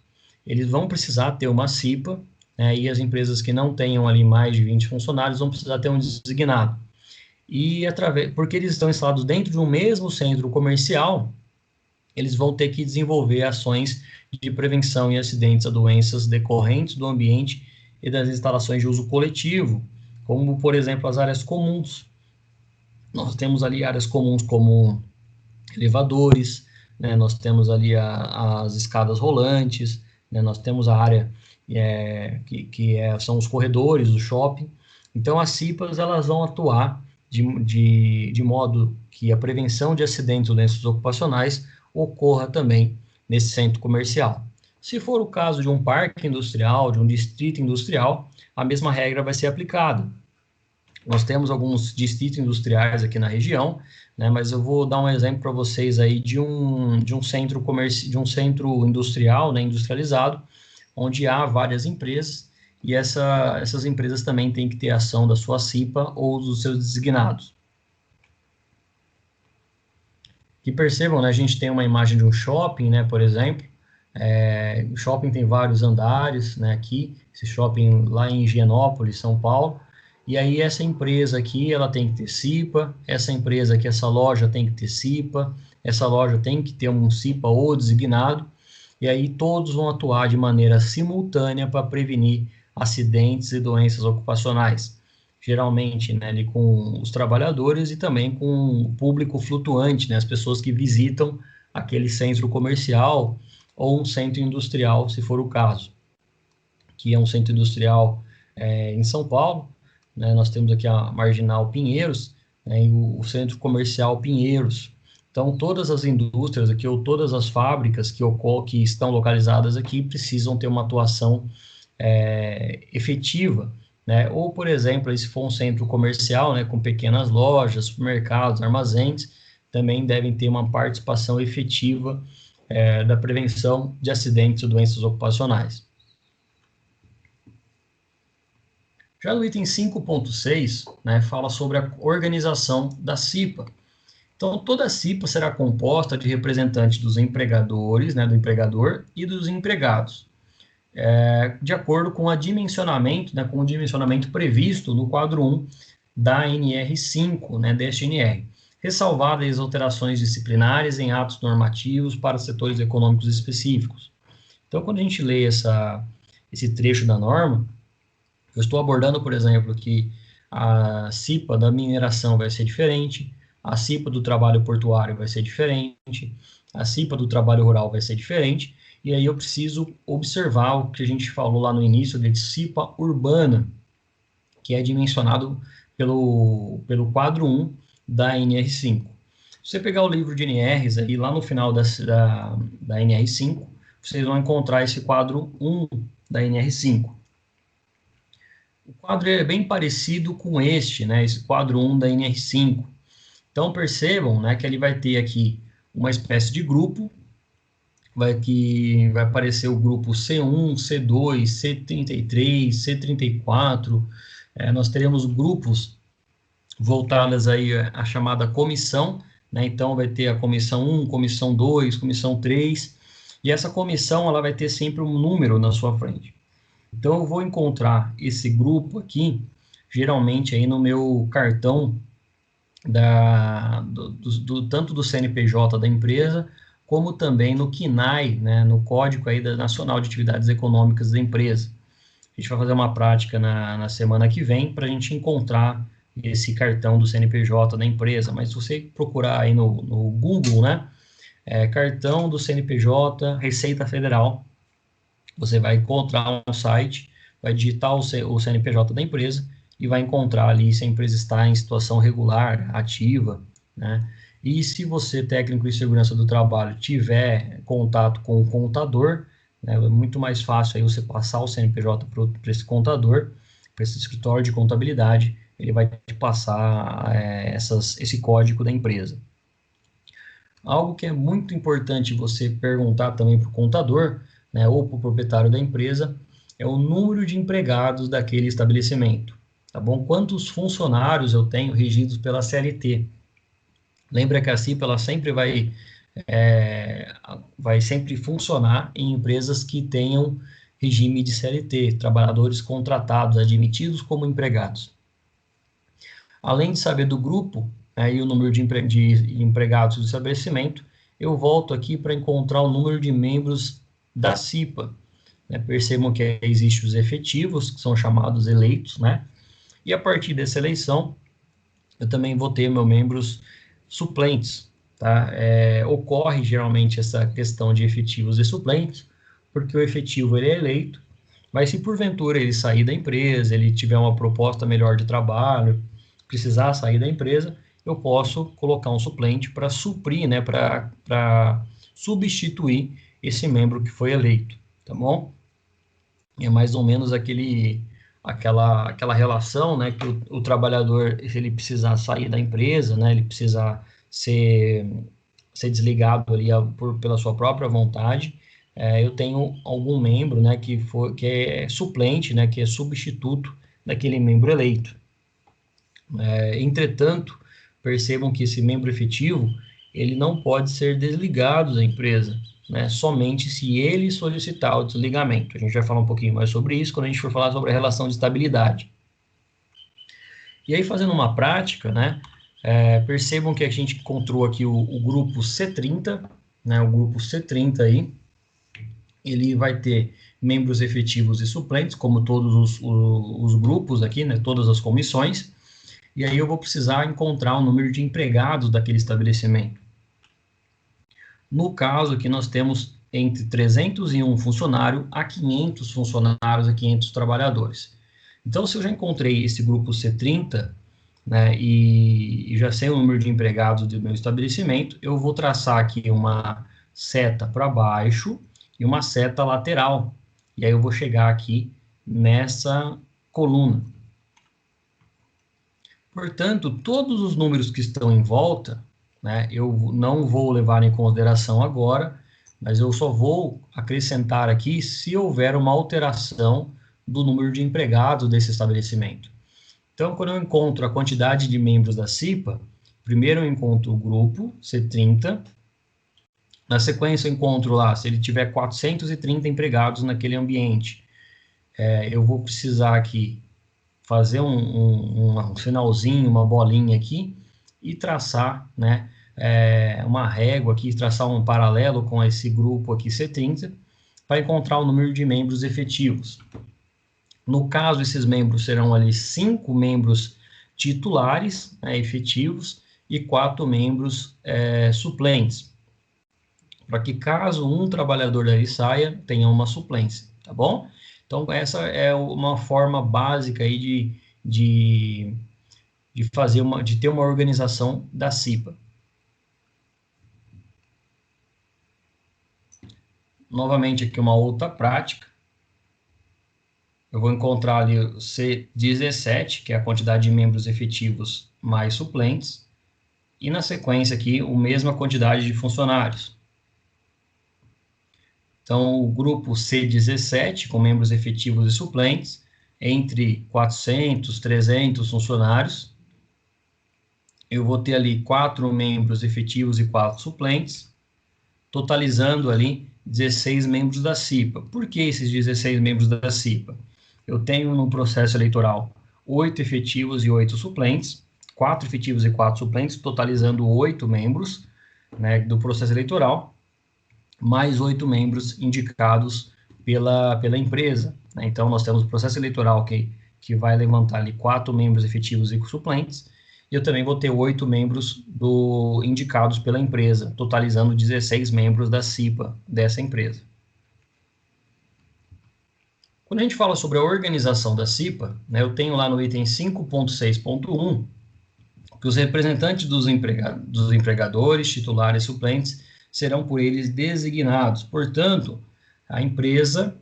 Eles vão precisar ter uma CIPA, né, e as empresas que não tenham ali mais de 20 funcionários vão precisar ter um designado. E porque eles estão instalados dentro de um mesmo centro comercial, eles vão ter que desenvolver ações de prevenção e acidentes a doenças decorrentes do ambiente e das instalações de uso coletivo, como, por exemplo, as áreas comuns. Nós temos ali áreas comuns como elevadores, né, nós temos ali as escadas rolantes, né, nós temos a área são os corredores do shopping. Então, as CIPAs elas vão atuar de modo que a prevenção de acidentes ou doenças ocupacionais ocorra também nesse centro comercial. Se for o caso de um parque industrial, de um distrito industrial, a mesma regra vai ser aplicada. Nós temos alguns distritos industriais aqui na região, né, mas eu vou dar um exemplo para vocês aí de um centro industrial, né, industrializado, onde há várias empresas, e essas empresas também têm que ter ação da sua CIPA ou dos seus designados. E percebam, né, a gente tem uma imagem de um shopping, né, por exemplo, o shopping tem vários andares, né, aqui, esse shopping lá em Higienópolis, São Paulo, E aí essa empresa aqui, ela tem que ter CIPA, essa empresa aqui, essa loja tem que ter CIPA, essa loja tem que ter um CIPA ou designado, e aí todos vão atuar de maneira simultânea para prevenir acidentes e doenças ocupacionais. Geralmente, né, ali com os trabalhadores e também com o público flutuante, né, as pessoas que visitam aquele centro comercial ou um centro industrial, se for o caso, que é um centro industrial em São Paulo, né, nós temos aqui a Marginal Pinheiros, né, e o Centro Comercial Pinheiros. Então, todas as indústrias aqui, ou todas as fábricas que estão localizadas aqui, precisam ter uma atuação efetiva, né? Ou, por exemplo, se for um centro comercial, né, com pequenas lojas, supermercados, armazéns, também devem ter uma participação efetiva da prevenção de acidentes e doenças ocupacionais. Já no item 5.6, né, fala sobre a organização da CIPA. Então, toda a CIPA será composta de representantes dos empregadores, né, do empregador e dos empregados, de acordo com o dimensionamento, né, com o dimensionamento previsto no quadro 1 da NR5, né, deste NR, ressalvadas as alterações disciplinares em atos normativos para setores econômicos específicos. Então, quando a gente lê esse trecho da norma, eu estou abordando, por exemplo, que a CIPA da mineração vai ser diferente, a CIPA do trabalho portuário vai ser diferente, a CIPA do trabalho rural vai ser diferente, e aí eu preciso observar o que a gente falou lá no início de CIPA urbana, que é dimensionado pelo quadro 1 da NR5. Se você pegar o livro de NRs aí, lá no final da NR5, vocês vão encontrar esse quadro 1 da NR5. O quadro é bem parecido com este, né, esse quadro 1 da NR5. Então, percebam, né, que ele vai ter aqui uma espécie de grupo, vai aparecer o grupo C1, C2, C33, C34, nós teremos grupos voltados aí à chamada comissão, né, então vai ter a comissão 1, comissão 2, comissão 3, e essa comissão ela vai ter sempre um número na sua frente. Então, eu vou encontrar esse grupo aqui, geralmente aí no meu cartão, tanto do CNPJ da empresa, como também no CNAE, né, no Código aí da Nacional de Atividades Econômicas da empresa. A gente vai fazer uma prática na semana que vem para a gente encontrar esse cartão do CNPJ da empresa, mas se você procurar aí no Google, né, cartão do CNPJ, Receita Federal, você vai encontrar um site, vai digitar o CNPJ da empresa e vai encontrar ali se a empresa está em situação regular, ativa, né? E se você, técnico de segurança do trabalho, tiver contato com o contador, né, é muito mais fácil aí você passar o CNPJ para esse contador, para esse escritório de contabilidade, ele vai te passar esse código da empresa. Algo que é muito importante você perguntar também para o contador, né, ou para o proprietário da empresa, é o número de empregados daquele estabelecimento, tá bom? Quantos funcionários eu tenho regidos pela CLT? Lembra que a CIPA ela sempre vai sempre funcionar em empresas que tenham regime de CLT, trabalhadores contratados, admitidos como empregados. Além de saber do grupo, e o número de empregados do estabelecimento, eu volto aqui para encontrar o número de membros da CIPA. Percebam que existem os efetivos, que são chamados eleitos, né? E a partir dessa eleição, eu também vou ter meus membros suplentes, tá? Ocorre geralmente essa questão de efetivos e suplentes, porque o efetivo ele é eleito, mas se porventura ele sair da empresa, ele tiver uma proposta melhor de trabalho, precisar sair da empresa, eu posso colocar um suplente para suprir, né, para substituir esse membro que foi eleito, tá bom? É mais ou menos aquela relação, né, que o trabalhador, se ele precisar sair da empresa, né, ele precisar ser desligado ali pela sua própria vontade, eu tenho algum membro, né, que é suplente, né, que é substituto daquele membro eleito. Entretanto, percebam que esse membro efetivo, ele não pode ser desligado da empresa, né, somente se ele solicitar o desligamento. A gente vai falar um pouquinho mais sobre isso quando a gente for falar sobre a relação de estabilidade. E aí, fazendo uma prática, né, percebam que a gente encontrou aqui o grupo C30, né, o grupo C30 aí, ele vai ter membros efetivos e suplentes, como todos os grupos aqui, né, todas as comissões, e aí eu vou precisar encontrar o número de empregados daquele estabelecimento. No caso aqui, nós temos entre 301 funcionários a 500 funcionários, a 500 trabalhadores. Então, se eu já encontrei esse grupo C30, né, e já sei o número de empregados do meu estabelecimento, eu vou traçar aqui uma seta para baixo e uma seta lateral. E aí eu vou chegar aqui nessa coluna. Portanto, todos os números que estão em volta, né, eu não vou levar em consideração agora, mas eu só vou acrescentar aqui se houver uma alteração do número de empregados desse estabelecimento. Então, quando eu encontro a quantidade de membros da CIPA, primeiro eu encontro o grupo C30, na sequência eu encontro lá, se ele tiver 430 empregados naquele ambiente, eu vou precisar aqui fazer um sinalzinho, uma bolinha aqui, e traçar, né, uma régua aqui, traçar um paralelo com esse grupo aqui C30, para encontrar o número de membros efetivos. No caso, esses membros serão ali 5 membros titulares, né, efetivos, e 4 membros suplentes, para que caso um trabalhador dali saia, tenha uma suplência, tá bom? Então, essa é uma forma básica aí de ter uma organização da CIPA. Novamente, aqui uma outra prática. Eu vou encontrar ali o C17, que é a quantidade de membros efetivos mais suplentes, e na sequência aqui, a mesma quantidade de funcionários. Então, o grupo C17, com membros efetivos e suplentes, entre 400, 300 funcionários, eu vou ter ali 4 membros efetivos e 4 suplentes, totalizando ali 16 membros da CIPA. Por que esses 16 membros da CIPA? Eu tenho no processo eleitoral 8 efetivos e 8 suplentes, 4 efetivos e 4 suplentes, totalizando 8 membros, né, do processo eleitoral, mais 8 membros indicados pela empresa, né? Então, nós temos o processo eleitoral que vai levantar ali 4 membros efetivos e suplentes, e eu também vou ter 8 membros indicados pela empresa, totalizando 16 membros da CIPA dessa empresa. Quando a gente fala sobre a organização da CIPA, né, eu tenho lá no item 5.6.1 que os representantes dos empregadores, titulares e suplentes serão por eles designados. Portanto, a empresa,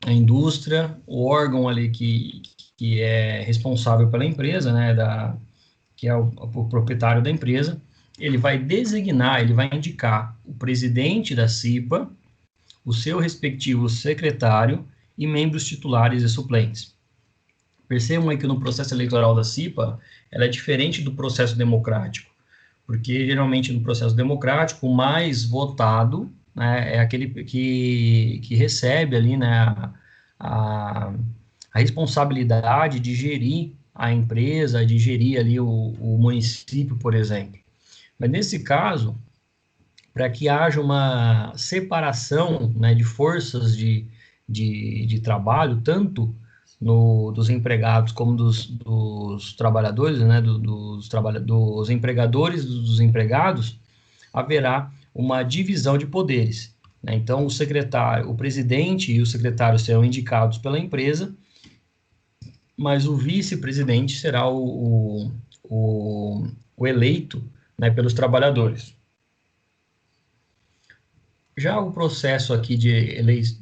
a indústria, o órgão ali que é responsável pela empresa, né, que é o proprietário da empresa, ele vai designar, ele vai indicar o presidente da CIPA, o seu respectivo secretário e membros titulares e suplentes. Percebam aí que no processo eleitoral da CIPA, ela é diferente do processo democrático, porque geralmente no processo democrático, o mais votado, né, é aquele que recebe ali, né, a responsabilidade de gerir a empresa, de gerir ali o município, por exemplo. Mas nesse caso, para que haja uma separação, né, de forças de trabalho, tanto dos empregados como dos trabalhadores, né, dos empregadores dos empregados, haverá uma divisão de poderes, né? Então, o presidente e o secretário serão indicados pela empresa, mas o vice-presidente será o eleito, né, pelos trabalhadores. Já o processo aqui de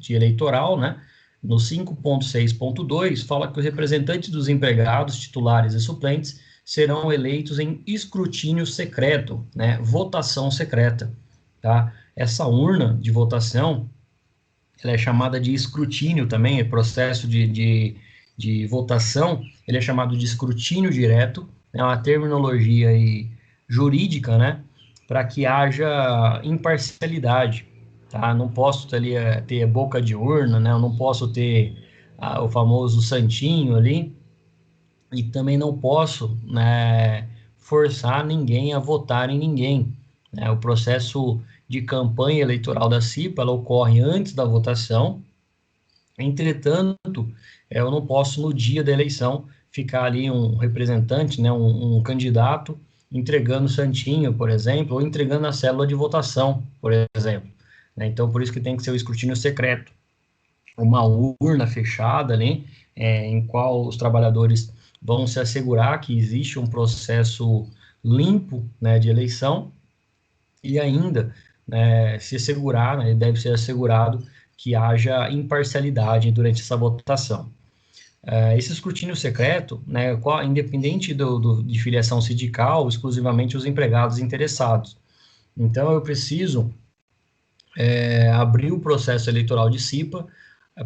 eleitoral, né, no 5.6.2, fala que os representantes dos empregados, titulares e suplentes serão eleitos em escrutínio secreto, né, votação secreta, tá? Essa urna de votação, ela é chamada de escrutínio também, é processo de votação, ele é chamado de escrutínio direto, é uma terminologia aí jurídica, né, para que haja imparcialidade. Tá? Não posso ter boca de urna, né? Eu não posso ter o famoso santinho ali. e também não posso, né, forçar ninguém a votar em ninguém, né? O processo de campanha eleitoral da CIPA, ela ocorre antes da votação. Entretanto, eu não posso, no dia da eleição, ficar ali um representante, né, um candidato, entregando santinho, por exemplo, ou entregando a célula de votação, por exemplo, né? Então, por isso que tem que ser o escrutínio secreto, uma urna fechada ali, em qual os trabalhadores vão se assegurar que existe um processo limpo, né, de eleição, e ainda, né, se assegurar, né, deve ser assegurado que haja imparcialidade durante essa votação. Esse escrutínio secreto, né, independente de filiação sindical, exclusivamente os empregados interessados. Então, eu preciso abrir o processo eleitoral de CIPA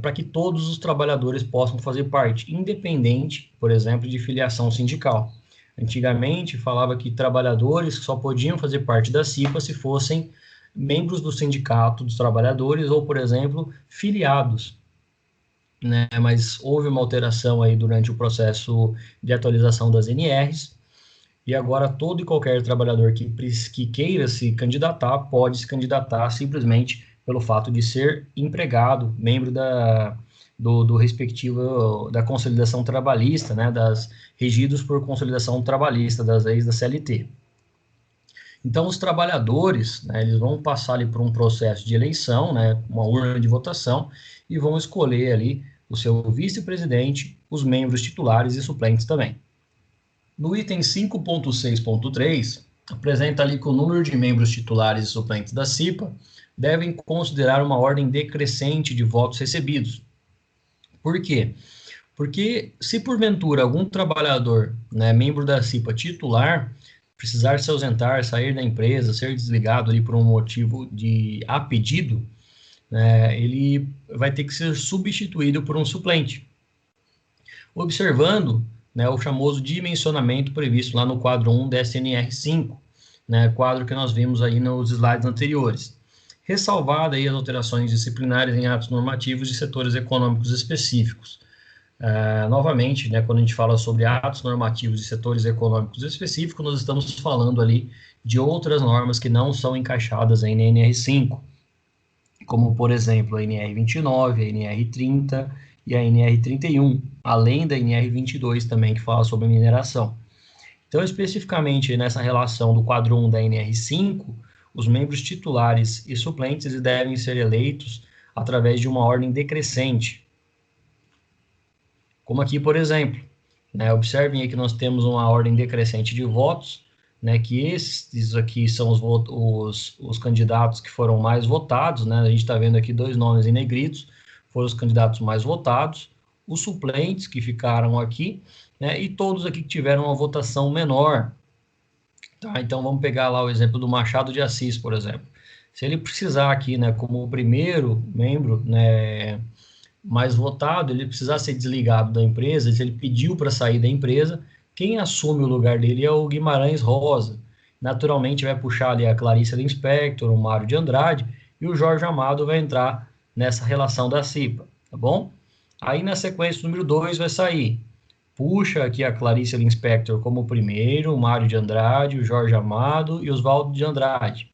para que todos os trabalhadores possam fazer parte, independente, por exemplo, de filiação sindical. Antigamente, falava que trabalhadores só podiam fazer parte da CIPA se fossem membros do sindicato dos trabalhadores ou, por exemplo, filiados, né? Mas houve uma alteração aí durante o processo de atualização das NRs, e agora todo e qualquer trabalhador que queira se candidatar pode se candidatar simplesmente pelo fato de ser empregado, membro do respectivo, da consolidação trabalhista, né, regidos por consolidação trabalhista, das leis da CLT. Então, os trabalhadores, né, eles vão passar ali por um processo de eleição, né, uma urna de votação, e vão escolher ali o seu vice-presidente, os membros titulares e suplentes também. No item 5.6.3, apresenta ali que o número de membros titulares e suplentes da CIPA devem considerar uma ordem decrescente de votos recebidos. Por quê? Porque se porventura algum trabalhador, né, membro da CIPA titular, precisar se ausentar, sair da empresa, ser desligado ali por um motivo a pedido, né, ele vai ter que ser substituído por um suplente. Observando, né, o famoso dimensionamento previsto lá no quadro 1 da SNR5, né, quadro que nós vimos aí nos slides anteriores. Ressalvada aí as alterações disciplinares em atos normativos de setores econômicos específicos. Novamente, né, quando a gente fala sobre atos normativos de setores econômicos específicos, nós estamos falando ali de outras normas que não são encaixadas aí na NR5, como, por exemplo, a NR29, a NR30 e a NR31, além da NR22 também, que fala sobre mineração. Então, especificamente nessa relação do quadro 1 da NR5, os membros titulares e suplentes devem ser eleitos através de uma ordem decrescente. Como aqui, por exemplo, né, observem aí que nós temos uma ordem decrescente de votos, né, que esses aqui são os candidatos que foram mais votados, né, a gente está vendo aqui dois nomes em negritos, foram os candidatos mais votados, os suplentes que ficaram aqui, né, e todos aqui que tiveram uma votação menor. Tá? Então, vamos pegar lá o exemplo do Machado de Assis, por exemplo. Se ele precisar aqui, né, como o primeiro membro, né, mais votado, ele precisar ser desligado da empresa, se ele pediu para sair da empresa, quem assume o lugar dele é o Guimarães Rosa. Naturalmente vai puxar ali a Clarice Lispector, o Mário de Andrade, e o Jorge Amado vai entrar nessa relação da CIPA, tá bom? Aí na sequência, número 2 vai sair. Puxa aqui a Clarice Lispector como o primeiro, o Mário de Andrade, o Jorge Amado e o Oswaldo de Andrade.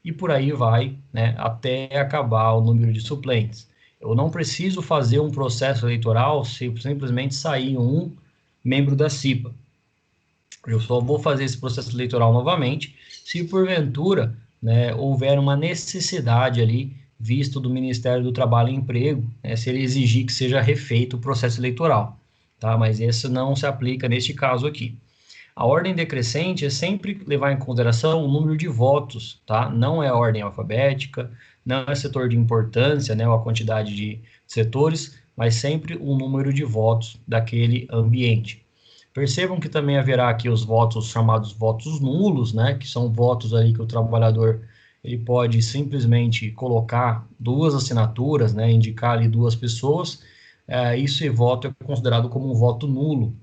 E por aí vai, né, até acabar o número de suplentes. Eu não preciso fazer um processo eleitoral se simplesmente sair um membro da CIPA. Eu só vou fazer esse processo eleitoral novamente se porventura, né, houver uma necessidade ali, visto do Ministério do Trabalho e Emprego, né, se ele exigir que seja refeito o processo eleitoral. Tá? Mas esse não se aplica neste caso aqui. A ordem decrescente é sempre levar em consideração o número de votos, tá? Não é a ordem alfabética, não é setor de importância, né, ou a quantidade de setores, mas sempre o número de votos daquele ambiente. Percebam que também haverá aqui os votos chamados votos nulos, né, que são votos aí que o trabalhador ele pode simplesmente colocar duas assinaturas, né, indicar ali duas pessoas, esse voto é considerado como um voto nulo.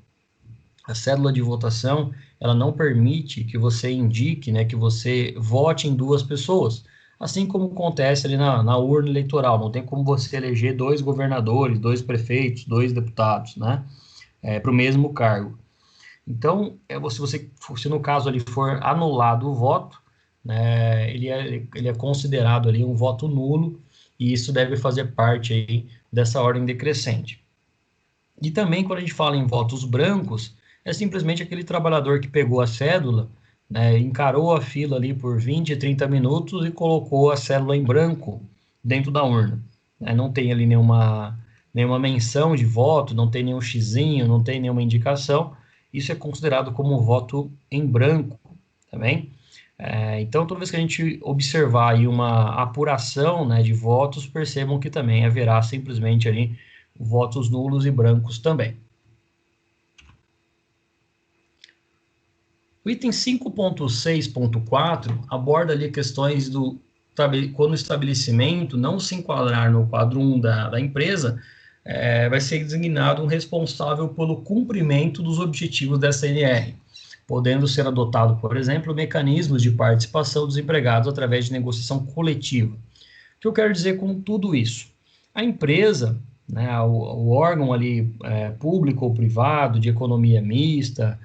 A cédula de votação, ela não permite que você indique, né, que você vote em duas pessoas, assim como acontece ali na urna eleitoral, não tem como você eleger dois governadores, dois prefeitos, dois deputados, né? para o mesmo cargo. Então, se no caso ali for anulado o voto, né, ele é considerado ali um voto nulo, e isso deve fazer parte aí dessa ordem decrescente. E também, quando a gente fala em votos brancos, é simplesmente aquele trabalhador que pegou a cédula, né, encarou a fila ali por 20, 30 minutos e colocou a cédula em branco dentro da urna. Né? Não tem ali nenhuma menção de voto, não tem nenhum xizinho, não tem nenhuma indicação. Isso é considerado como voto em branco, também. Então, toda vez que a gente observar aí uma apuração, né, de votos, percebam que também haverá simplesmente ali votos nulos e brancos também. O item 5.6.4 aborda ali questões quando o estabelecimento não se enquadrar no quadro 1 da empresa, vai ser designado um responsável pelo cumprimento dos objetivos dessa NR, podendo ser adotado, por exemplo, mecanismos de participação dos empregados através de negociação coletiva. O que eu quero dizer com tudo isso? A empresa, né, o órgão ali público ou privado, de economia mista,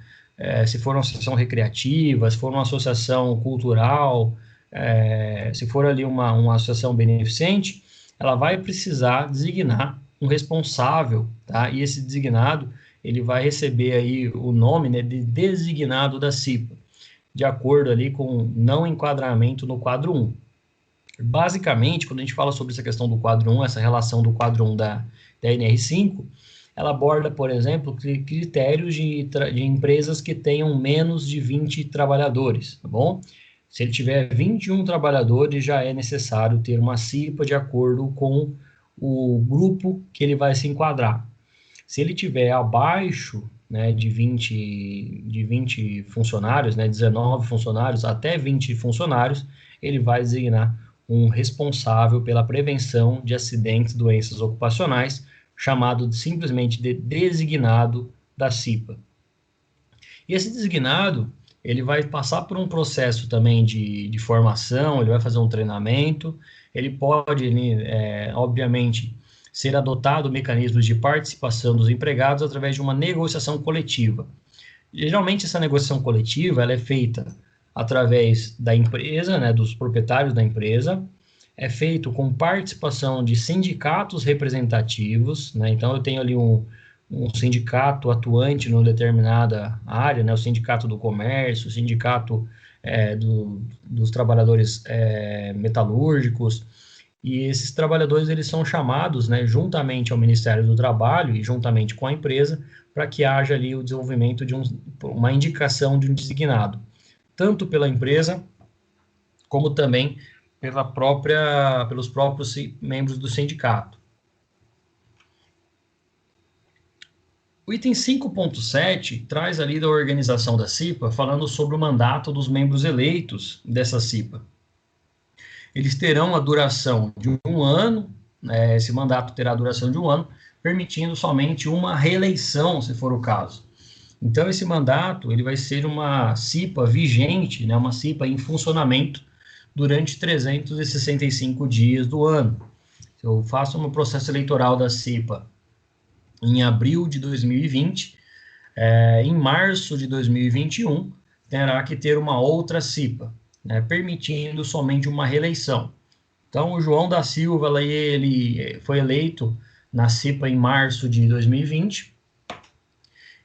se for uma associação recreativa, se for uma associação cultural, se for ali uma associação beneficente, ela vai precisar designar um responsável, tá? E esse designado, ele vai receber aí o nome, né, de designado da CIPA, de acordo ali com não enquadramento no quadro 1. Basicamente, quando a gente fala sobre essa questão do quadro 1, essa relação do quadro 1 da NR5, ela aborda, por exemplo, critérios de empresas que tenham menos de 20 trabalhadores, tá bom? Se ele tiver 21 trabalhadores, já é necessário ter uma CIPA de acordo com o grupo que ele vai se enquadrar. Se ele tiver abaixo, né, de 20 funcionários, né, 19 funcionários até 20 funcionários, ele vai designar um responsável pela prevenção de acidentes e doenças ocupacionais, chamado simplesmente de designado da CIPA. E esse designado, ele vai passar por um processo também de formação, ele vai fazer um treinamento, ele pode, obviamente, ser adotado mecanismos de participação dos empregados através de uma negociação coletiva. Geralmente, essa negociação coletiva ela é feita através da empresa, né, dos proprietários da empresa, é feito com participação de sindicatos representativos, né, então eu tenho ali um sindicato atuante numa determinada área, né, o sindicato do comércio, o sindicato dos trabalhadores metalúrgicos, e esses trabalhadores eles são chamados, né, juntamente ao Ministério do Trabalho e juntamente com a empresa, para que haja ali o desenvolvimento de uma indicação de um designado, tanto pela empresa, como também pelos próprios membros do sindicato. O item 5.7 traz ali da organização da CIPA, falando sobre o mandato dos membros eleitos dessa CIPA. Eles terão a duração de 1 ano, né, esse mandato terá a duração de 1 ano, permitindo somente uma reeleição, se for o caso. Então, esse mandato ele vai ser uma CIPA vigente, né, uma CIPA em funcionamento durante 365 dias do ano. Se eu faço um processo eleitoral da CIPA em abril de 2020, em março de 2021, terá que ter uma outra CIPA, né, permitindo somente uma reeleição. Então, o João da Silva, ele foi eleito na CIPA em março de 2020.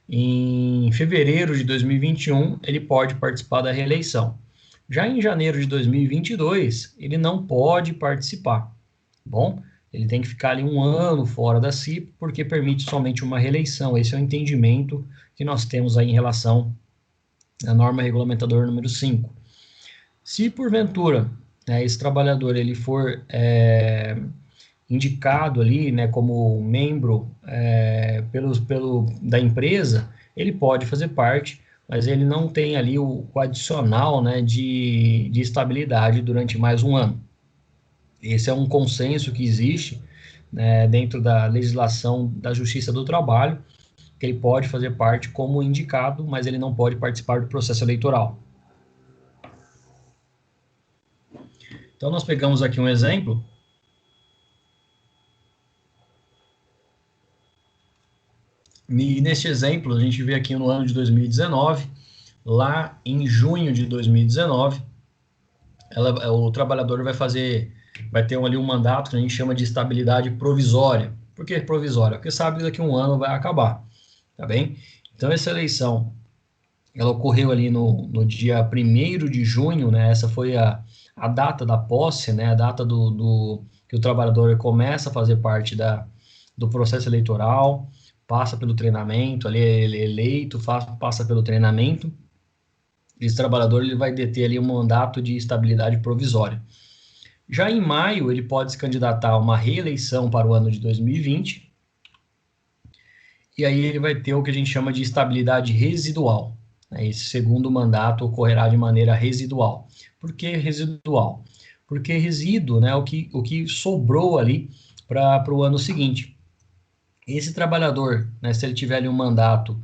Em fevereiro de 2021, ele pode participar da reeleição. Já em janeiro de 2022, ele não pode participar. Bom, ele tem que ficar ali 1 ano fora da CIPA, porque permite somente uma reeleição. Esse é o entendimento que nós temos aí em relação à norma regulamentadora número 5. Se porventura, né, esse trabalhador ele for indicado ali, né, como membro da empresa, ele pode fazer parte, mas ele não tem ali o adicional, né, de estabilidade durante mais 1 ano. Esse é um consenso que existe, né, dentro da legislação da Justiça do Trabalho, que ele pode fazer parte como indicado, mas ele não pode participar do processo eleitoral. Então, nós pegamos aqui um exemplo. E neste exemplo, a gente vê aqui no ano de 2019, lá em junho de 2019, o trabalhador vai ter ali um mandato que a gente chama de estabilidade provisória. Por que provisória? Porque sabe que daqui a um ano vai acabar, tá bem? Então, essa eleição, ela ocorreu ali no dia 1º de junho, né? Essa foi a data da posse, né? A data que o trabalhador começa a fazer parte do processo eleitoral, passa pelo treinamento, ali ele é eleito, passa pelo treinamento. Esse trabalhador ele vai deter ali um mandato de estabilidade provisória. Já em maio, ele pode se candidatar a uma reeleição para o ano de 2020, e aí ele vai ter o que a gente chama de estabilidade residual. Esse segundo mandato ocorrerá de maneira residual. Por que residual? Porque resíduo, né, o que sobrou ali para o ano seguinte. Esse trabalhador, né, se ele tiver ali um mandato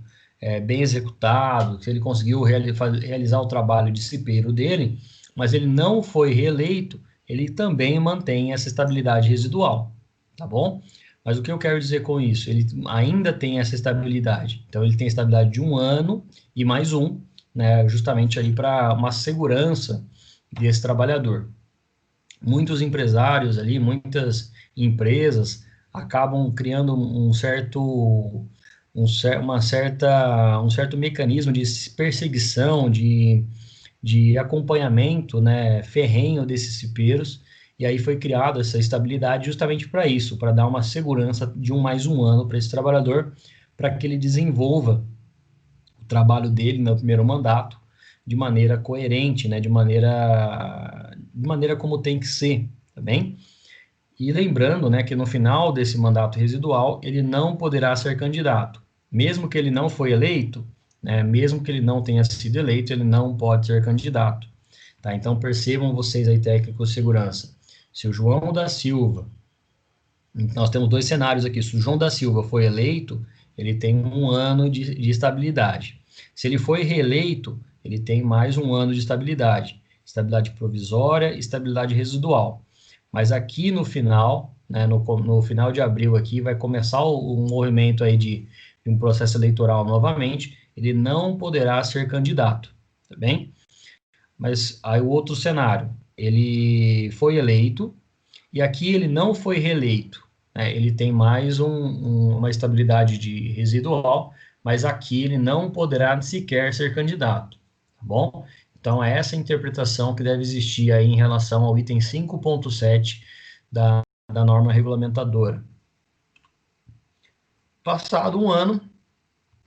bem executado, se ele conseguiu realizar o trabalho de cipeiro dele, mas ele não foi reeleito, ele também mantém essa estabilidade residual, tá bom? Mas o que eu quero dizer com isso? Ele ainda tem essa estabilidade. Então, ele tem estabilidade de 1 ano e mais um, né, justamente ali para uma segurança desse trabalhador. Muitos empresários ali, muitas empresas acabam criando um certo mecanismo de perseguição, de acompanhamento, né, ferrenho desses cipeiros, e aí foi criada essa estabilidade justamente para isso, para dar uma segurança de mais um ano para esse trabalhador, para que ele desenvolva o trabalho dele no primeiro mandato de maneira coerente, né, de maneira como tem que ser, tá bem? E lembrando, né, que no final desse mandato residual, ele não poderá ser candidato. Mesmo que ele não foi eleito, né, mesmo que ele não tenha sido eleito, ele não pode ser candidato. Tá? Então, percebam vocês aí, técnicos de segurança. Se o João da Silva, nós temos dois cenários aqui. Se o João da Silva foi eleito, ele tem 1 ano de estabilidade. Se ele foi reeleito, ele tem mais 1 ano de estabilidade. Estabilidade provisória e estabilidade residual. Mas aqui no final, né, no final de abril aqui, vai começar o movimento aí de um processo eleitoral novamente, ele não poderá ser candidato, tá bem? Mas aí o outro cenário, ele foi eleito, e aqui ele não foi reeleito, né? Ele tem mais uma estabilidade de residual, mas aqui ele não poderá sequer ser candidato, tá bom? Então, é essa interpretação que deve existir aí em relação ao item 5.7 da norma regulamentadora. Passado 1 ano,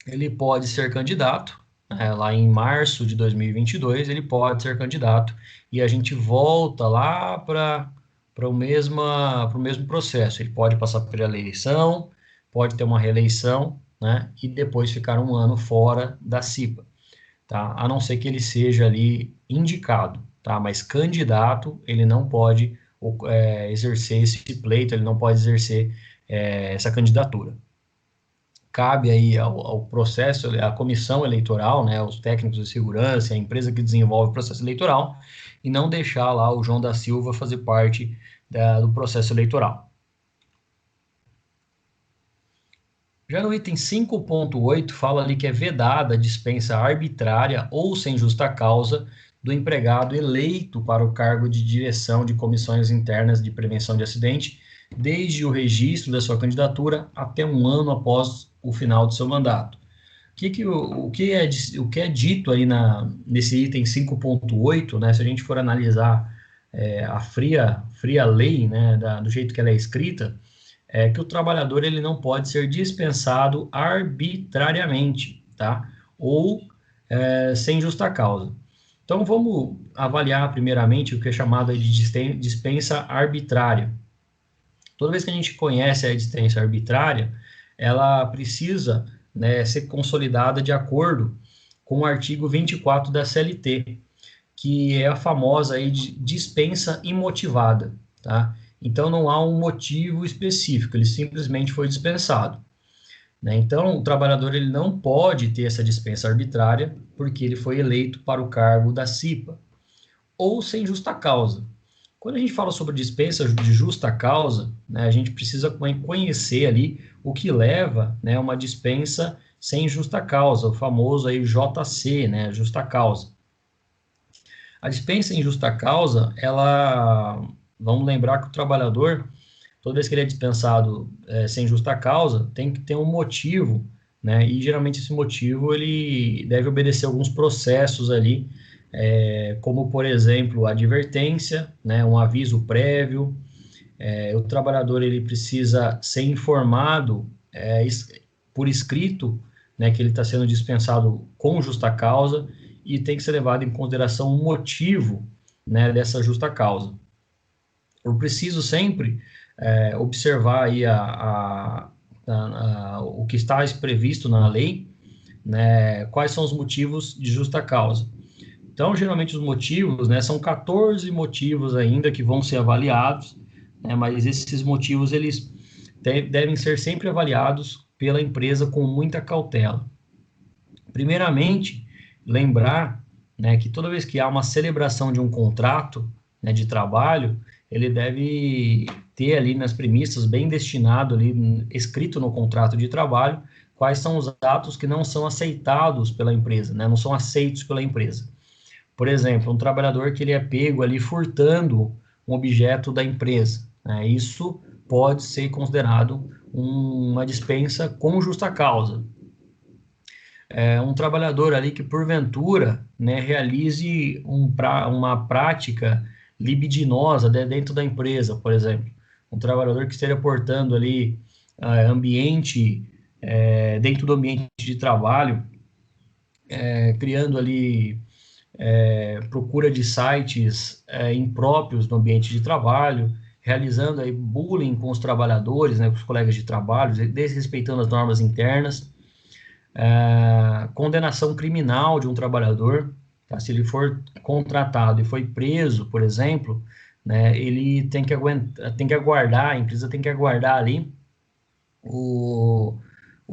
ele pode ser candidato, né? Lá em março de 2022, ele pode ser candidato, e a gente volta lá para o mesmo processo. Ele pode passar pela eleição, pode ter uma reeleição, né? E depois ficar 1 ano fora da CIPA. Tá? A não ser que ele seja ali indicado, tá? Mas candidato, ele não pode exercer esse pleito, ele não pode exercer essa candidatura. Cabe aí ao processo, à comissão eleitoral, né, os técnicos de segurança, a empresa que desenvolve o processo eleitoral, e não deixar lá o João da Silva fazer parte do processo eleitoral. Já no item 5.8, fala ali que é vedada a dispensa arbitrária ou sem justa causa do empregado eleito para o cargo de direção de comissões internas de prevenção de acidente, desde o registro da sua candidatura até 1 ano após o final do seu mandato. O que é dito aí nesse item 5.8, né, se a gente for analisar a fria lei, né, do jeito que ela é escrita, é que o trabalhador ele não pode ser dispensado arbitrariamente, tá? Ou sem justa causa. Então, vamos avaliar primeiramente o que é chamado de dispensa arbitrária. Toda vez que a gente conhece a dispensa arbitrária, ela precisa, né, ser consolidada de acordo com o artigo 24 da CLT, que é a famosa aí de dispensa imotivada, tá? Então, não há um motivo específico, ele simplesmente foi dispensado, né? Então, o trabalhador ele não pode ter essa dispensa arbitrária porque ele foi eleito para o cargo da CIPA, ou sem justa causa. Quando a gente fala sobre dispensa de justa causa, né, a gente precisa conhecer ali o que leva, né, uma dispensa sem justa causa, o famoso aí JC, né, justa causa. A dispensa em justa causa, vamos lembrar que o trabalhador, toda vez que ele é dispensado sem justa causa, tem que ter um motivo, né, e geralmente esse motivo ele deve obedecer alguns processos ali, como, por exemplo, advertência, né, um aviso prévio, o trabalhador ele precisa ser informado por escrito, né, que ele está sendo dispensado com justa causa e tem que ser levado em consideração o motivo, né, dessa justa causa. Eu preciso sempre observar aí o que está previsto na lei, né, quais são os motivos de justa causa. Então, geralmente os motivos, né, são 14 motivos ainda que vão ser avaliados, né, mas esses motivos eles devem ser sempre avaliados pela empresa com muita cautela. Primeiramente, lembrar, né, que toda vez que há uma celebração de um contrato, né, de trabalho, ele deve ter ali nas premissas bem destinado ali, escrito no contrato de trabalho, quais são os atos que não são aceitados pela empresa, né, não são aceitos pela empresa. Por exemplo, um trabalhador que ele é pego ali furtando um objeto da empresa, né, isso pode ser considerado uma dispensa com justa causa. Um trabalhador ali que, porventura, né, realize uma prática libidinosa dentro da empresa, por exemplo. Um trabalhador que esteja portando ali dentro do ambiente de trabalho, criando ali procura de sites impróprios no ambiente de trabalho, realizando aí bullying com os trabalhadores, né, com os colegas de trabalho, desrespeitando as normas internas, condenação criminal de um trabalhador, tá? Se ele for contratado e foi preso, por exemplo, né, ele tem que aguardar, a empresa tem que aguardar ali o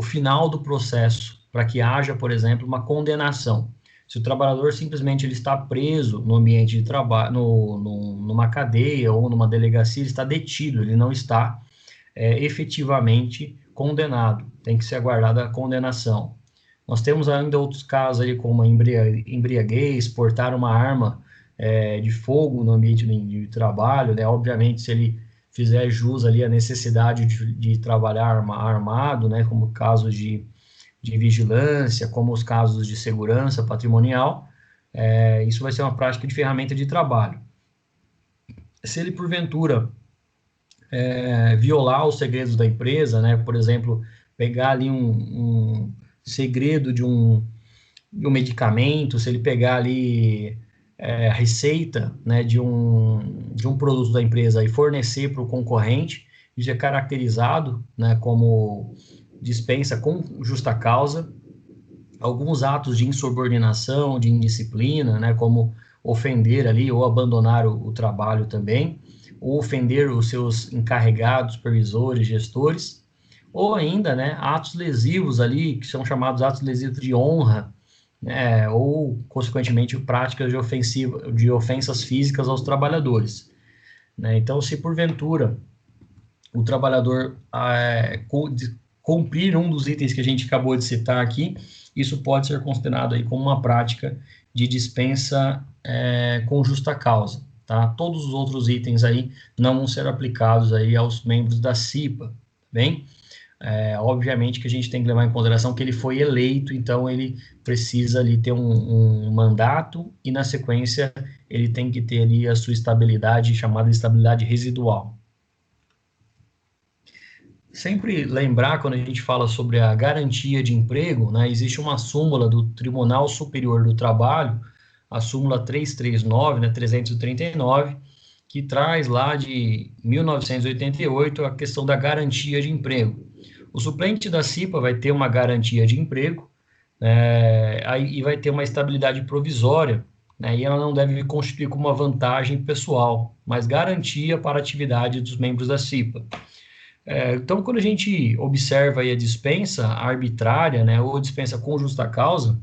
final do processo para que haja, por exemplo, uma condenação. Se o trabalhador simplesmente ele está preso no ambiente de trabalho, numa cadeia ou numa delegacia, ele está detido, ele não está efetivamente condenado, tem que ser aguardada a condenação. Nós temos ainda outros casos aí, como a embriaguez, portar uma arma de fogo no ambiente de trabalho, né? Obviamente, se ele fizer jus ali a necessidade de trabalhar armado, né? Como casos de vigilância, como os casos de segurança patrimonial, isso vai ser uma prática de ferramenta de trabalho. Se ele, porventura, violar os segredos da empresa, né? Por exemplo, pegar ali um segredo de um medicamento, se ele pegar ali a receita, né, de um produto da empresa e fornecer para o concorrente, isso é caracterizado, né, como dispensa com justa causa. Alguns atos de insubordinação, de indisciplina, né, como ofender ali ou abandonar o trabalho também, ou ofender os seus encarregados, supervisores, gestores, ou ainda, né, atos lesivos ali, que são chamados atos lesivos de honra, né, ou, consequentemente, práticas de ofensas físicas aos trabalhadores, né? Então, se porventura o trabalhador cumprir um dos itens que a gente acabou de citar aqui, isso pode ser considerado aí como uma prática de dispensa com justa causa, tá? Todos os outros itens aí não vão ser aplicados aí aos membros da CIPA, tá bem? Obviamente que a gente tem que levar em consideração que ele foi eleito, então ele precisa ali ter um mandato e, na sequência, ele tem que ter ali a sua estabilidade, chamada estabilidade residual. Sempre lembrar, quando a gente fala sobre a garantia de emprego, né, existe uma súmula do Tribunal Superior do Trabalho, a súmula 339, né, 339, que traz lá de 1988 a questão da garantia de emprego. O suplente da CIPA vai ter uma garantia de emprego, e vai ter uma estabilidade provisória, né, e ela não deve constituir como uma vantagem pessoal, mas garantia para a atividade dos membros da CIPA. Então, quando a gente observa aí a dispensa arbitrária, né, ou dispensa com justa causa,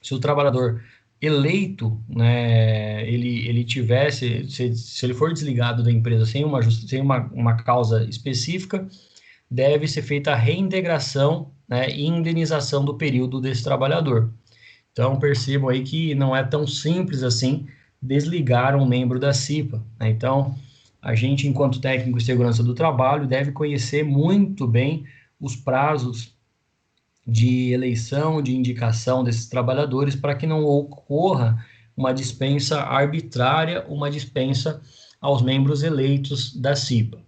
se o trabalhador eleito, né, ele tivesse, se ele for desligado da empresa sem uma causa específica, deve ser feita a reintegração, né, e indenização do período desse trabalhador. Então, percebam aí que não é tão simples assim desligar um membro da CIPA, né? Então, a gente, enquanto técnico de segurança do trabalho, deve conhecer muito bem os prazos de eleição, de indicação desses trabalhadores, para que não ocorra uma dispensa arbitrária, uma dispensa aos membros eleitos da CIPA.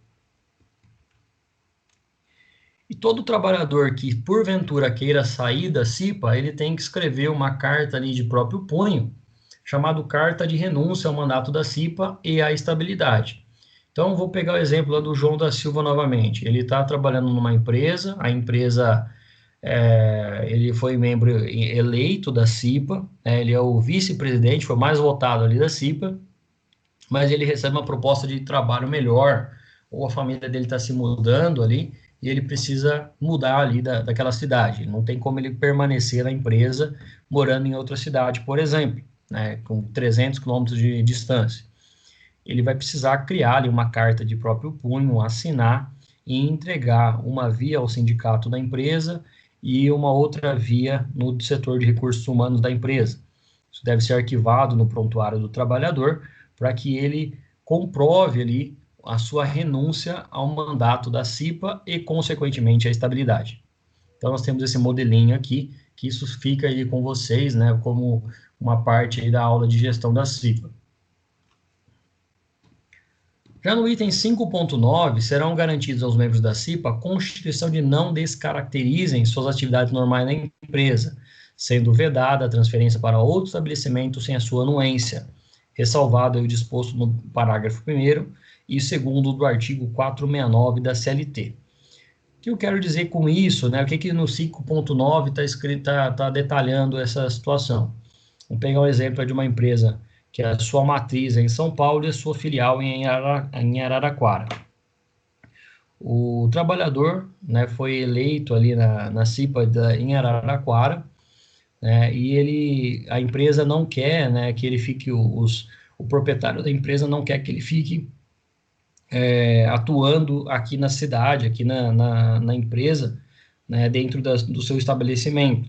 E todo trabalhador que, porventura, queira sair da CIPA, ele tem que escrever uma carta ali de próprio punho, chamado Carta de Renúncia ao Mandato da CIPA e à Estabilidade. Então, vou pegar o exemplo lá do João da Silva novamente. Ele está trabalhando numa empresa, a empresa, ele foi membro eleito da CIPA, ele é o vice-presidente, foi mais votado ali da CIPA, mas ele recebe uma proposta de trabalho melhor, ou a família dele está se mudando ali, e ele precisa mudar ali daquela cidade. Não tem como ele permanecer na empresa morando em outra cidade, por exemplo, né, com 300 quilômetros de distância. Ele vai precisar criar ali uma carta de próprio punho, assinar e entregar uma via ao sindicato da empresa e uma outra via no setor de recursos humanos da empresa. Isso deve ser arquivado no prontuário do trabalhador para que ele comprove ali a sua renúncia ao mandato da CIPA e, consequentemente, a estabilidade. Então, nós temos esse modelinho aqui, que isso fica aí com vocês, né, como uma parte aí da aula de gestão da CIPA. Já no item 5.9, serão garantidos aos membros da CIPA a constituição de não descaracterizem suas atividades normais na empresa, sendo vedada a transferência para outro estabelecimento sem a sua anuência, ressalvado o disposto no parágrafo 1º e 2º do artigo 469 da CLT. O que eu quero dizer com isso, né? O que no 5.9 está escrito, tá detalhando essa situação? Vamos pegar um exemplo de uma empresa que a sua matriz é em São Paulo e a sua filial em Araraquara. O trabalhador, né, foi eleito ali na CIPA em Araraquara, né, e a empresa não quer, né, que ele fique, o proprietário da empresa não quer que ele fique atuando aqui na cidade, aqui na empresa, né, dentro do seu estabelecimento.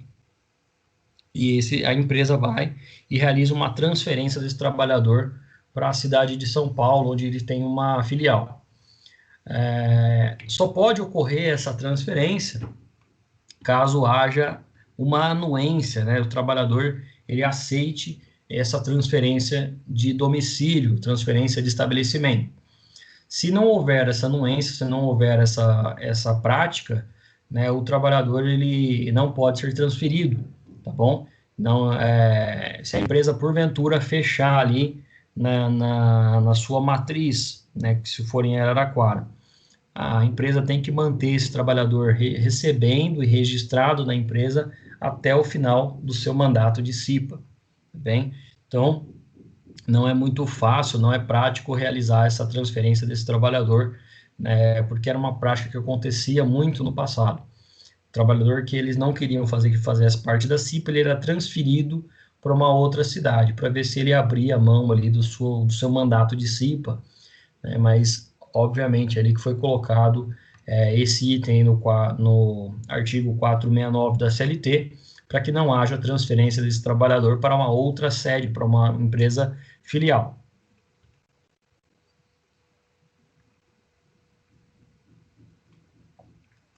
E a empresa vai e realiza uma transferência desse trabalhador para a cidade de São Paulo, onde ele tem uma filial. Só pode ocorrer essa transferência caso haja uma anuência, né? O trabalhador ele aceite essa transferência de domicílio, transferência de estabelecimento. Se não houver essa anuência, se não houver essa prática, né, o trabalhador ele não pode ser transferido, tá bom? Não, se a empresa porventura fechar ali na sua matriz, né, que se for em Araraquara, a empresa tem que manter esse trabalhador recebendo e registrado na empresa até o final do seu mandato de CIPA, tá bem? Então, não é muito fácil, não é prático realizar essa transferência desse trabalhador, né, porque era uma prática que acontecia muito no passado. O trabalhador que eles não queriam que fizesse parte da CIPA, ele era transferido para uma outra cidade, para ver se ele abria a mão ali do seu mandato de CIPA, né, mas, obviamente, ali que foi colocado esse item no artigo 469 da CLT, para que não haja transferência desse trabalhador para uma outra sede, para uma empresa filial.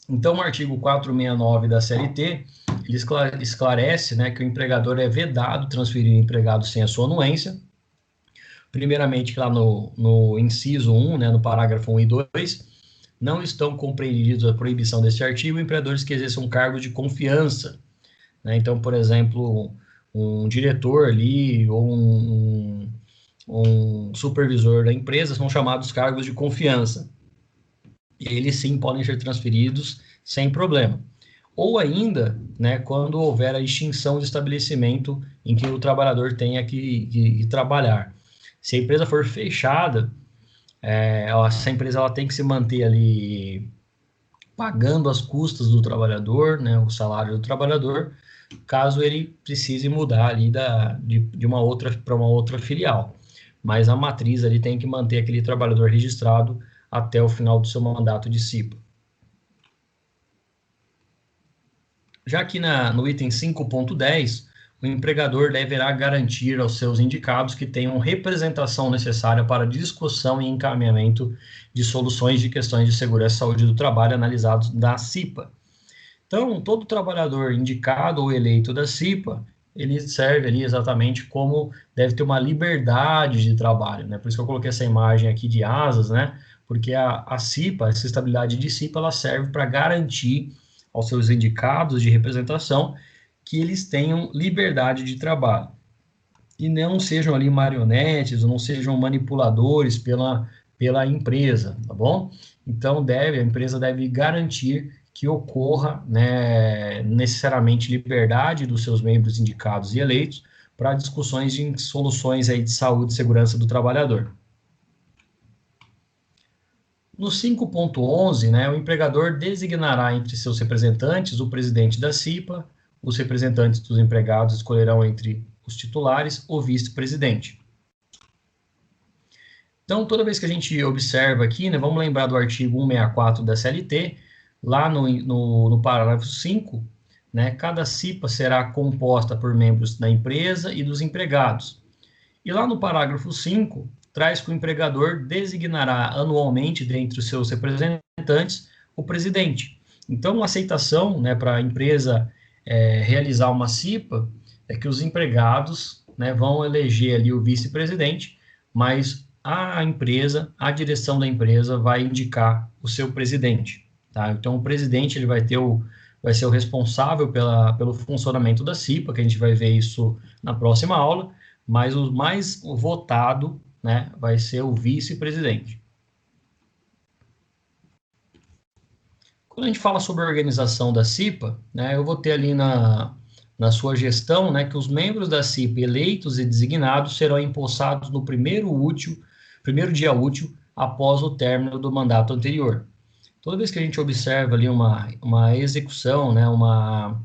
Então, o artigo 469 da CLT, ele esclarece, né, que o empregador é vedado transferir o empregado sem a sua anuência. Primeiramente, lá no inciso 1, né, no parágrafo 1 e 2, não estão compreendidos a proibição deste artigo empregadores que exerçam cargos de confiança, né? Então, por exemplo, um diretor ali ou um supervisor da empresa são chamados cargos de confiança. E eles sim podem ser transferidos sem problema. Ou ainda, né, quando houver a extinção do estabelecimento em que o trabalhador tenha que trabalhar. Se a empresa for fechada, essa empresa ela tem que se manter ali pagando as custas do trabalhador, né, o salário do trabalhador, caso ele precise mudar ali de uma outra para uma outra filial. Mas a matriz ali tem que manter aquele trabalhador registrado até o final do seu mandato de CIPA. Já aqui no item 5.10, o empregador deverá garantir aos seus indicados que tenham representação necessária para discussão e encaminhamento de soluções de questões de segurança e saúde do trabalho analisados da CIPA. Então, todo trabalhador indicado ou eleito da CIPA, ele serve ali exatamente como deve ter uma liberdade de trabalho, né? Por isso que eu coloquei essa imagem aqui de asas, né? Porque a CIPA, essa estabilidade de CIPA, ela serve para garantir aos seus indicados de representação que eles tenham liberdade de trabalho e não sejam ali marionetes, ou não sejam manipuladores pela empresa, tá bom? Então, a empresa deve garantir que ocorra, né, necessariamente liberdade dos seus membros indicados e eleitos para discussões de soluções aí de saúde e segurança do trabalhador. No 5.11, né, o empregador designará entre seus representantes o presidente da CIPA, os representantes dos empregados escolherão entre os titulares o vice-presidente. Então, toda vez que a gente observa aqui, né, vamos lembrar do artigo 164 da CLT, lá no parágrafo 5, né, cada CIPA será composta por membros da empresa e dos empregados. E lá no parágrafo 5, traz que o empregador designará anualmente, dentre os seus representantes, o presidente. Então, a aceitação, né, para a empresa realizar uma CIPA é que os empregados, né, vão eleger ali o vice-presidente, mas a empresa, a direção da empresa vai indicar o seu presidente. Tá? Então, o presidente ele vai ser o responsável pelo funcionamento da CIPA, que a gente vai ver isso na próxima aula, mas o mais votado, né, vai ser o vice-presidente. Quando a gente fala sobre a organização da CIPA, né, eu vou ter ali na sua gestão, né, que os membros da CIPA eleitos e designados serão empossados no primeiro dia útil após o término do mandato anterior. Toda vez que a gente observa ali uma execução, né, uma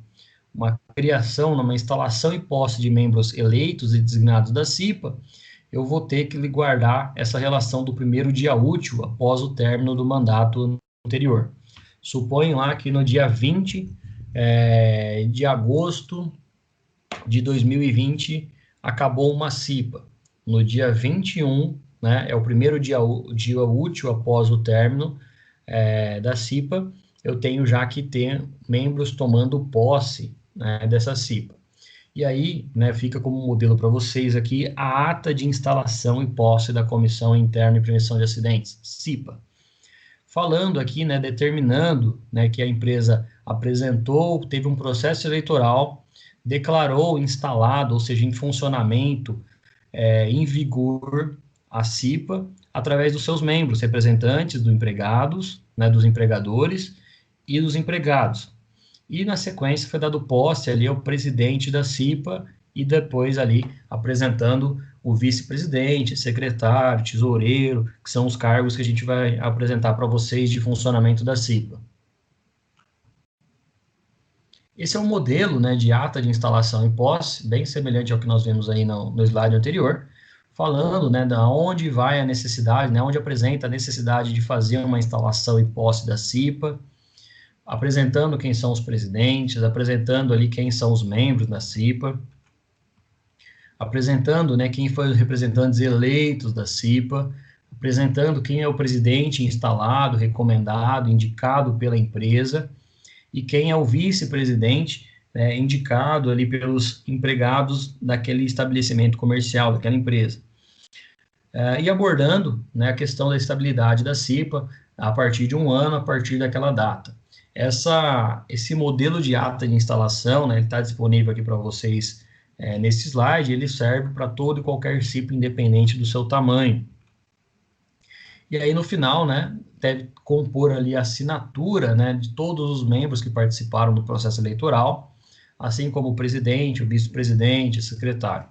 criação, uma instalação e posse de membros eleitos e designados da CIPA, eu vou ter que guardar essa relação do primeiro dia útil após o término do mandato anterior. Suponho lá que no dia 20 de agosto de 2020 acabou uma CIPA. No dia 21, né, é o primeiro dia útil após o término da CIPA, eu tenho já que ter membros tomando posse, né, dessa CIPA. E aí, né, fica como modelo para vocês aqui a ata de instalação e posse da Comissão Interna de Prevenção de Acidentes, CIPA. Falando aqui, né, determinando, né, que a empresa apresentou, teve um processo eleitoral, declarou instalado, ou seja, em funcionamento, em vigor, a CIPA, através dos seus membros, representantes dos empregados, né, dos empregadores e dos empregados. E, na sequência, foi dado posse ali ao presidente da CIPA e depois ali apresentando o vice-presidente, secretário, tesoureiro, que são os cargos que a gente vai apresentar para vocês de funcionamento da CIPA. Esse é um modelo, né, de ata de instalação e posse, bem semelhante ao que nós vimos aí no slide anterior, falando, né, da onde vai a necessidade, né, onde apresenta a necessidade de fazer uma instalação e posse da CIPA, apresentando quem são os presidentes, apresentando ali quem são os membros da CIPA, apresentando, né, quem foram os representantes eleitos da CIPA, apresentando quem é o presidente instalado, recomendado, indicado pela empresa, e quem é o vice-presidente, né, indicado ali pelos empregados daquele estabelecimento comercial, daquela empresa. E abordando, né, a questão da estabilidade da CIPA a partir de um ano, a partir daquela data. Esse modelo de ata de instalação, né, ele está disponível aqui para vocês nesse slide, ele serve para todo e qualquer CIPA, independente do seu tamanho. E aí, no final, né, deve compor ali a assinatura, né, de todos os membros que participaram do processo eleitoral, assim como o presidente, o vice-presidente, o secretário.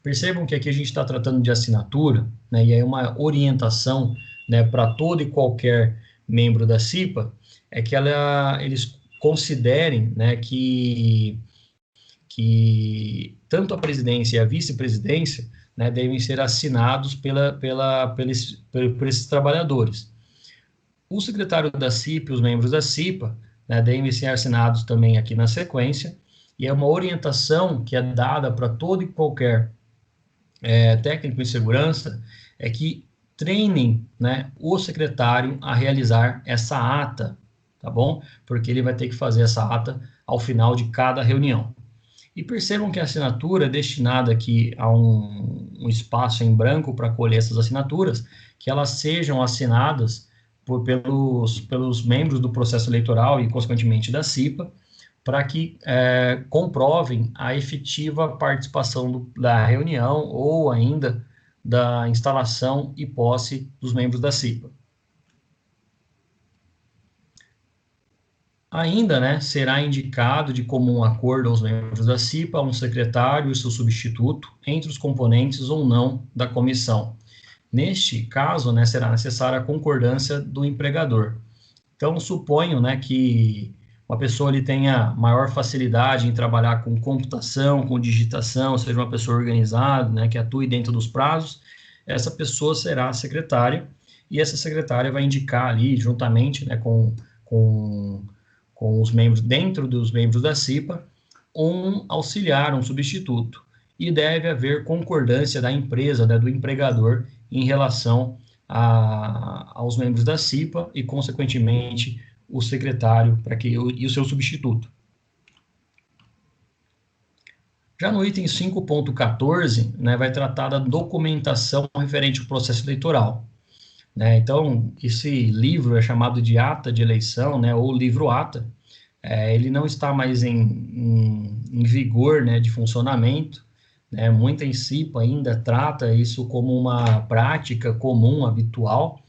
Percebam que aqui a gente está tratando de assinatura, né, e aí uma orientação, né, para todo e qualquer membro da CIPA, é que eles considerem, né, que que tanto a presidência e a vice-presidência, né, devem ser assinados por esses trabalhadores. O secretário da CIPA e os membros da CIPA, né, devem ser assinados também aqui na sequência, e é uma orientação que é dada para todo e qualquer técnico em segurança, é que treinem, né, o secretário a realizar essa ata, tá bom? Porque ele vai ter que fazer essa ata ao final de cada reunião. E percebam que a assinatura é destinada aqui a um espaço em branco para colher essas assinaturas, que elas sejam assinadas pelos membros do processo eleitoral e, consequentemente, da CIPA, para que comprovem a efetiva participação da reunião ou ainda da instalação e posse dos membros da CIPA. Ainda, né, será indicado de comum acordo aos membros da CIPA um secretário e seu substituto entre os componentes ou não da comissão. Neste caso, né, será necessária a concordância do empregador. Então, suponho, né, que uma pessoa ali tenha maior facilidade em trabalhar com computação, com digitação, seja uma pessoa organizada, né, que atue dentro dos prazos, essa pessoa será a secretária, e essa secretária vai indicar ali, juntamente, né, com os membros, dentro dos membros da CIPA, um auxiliar, um substituto. E deve haver concordância da empresa, né, do empregador, em relação aos membros da CIPA e, consequentemente, o secretário e o seu substituto. Já no item 5.14, né, vai tratar da documentação referente ao processo eleitoral. Né? Então, esse livro é chamado de ata de eleição, né, ou livro ata. Ele não está mais em vigor, né, de funcionamento. Né? Muita CIPA ainda trata isso como uma prática comum, habitual,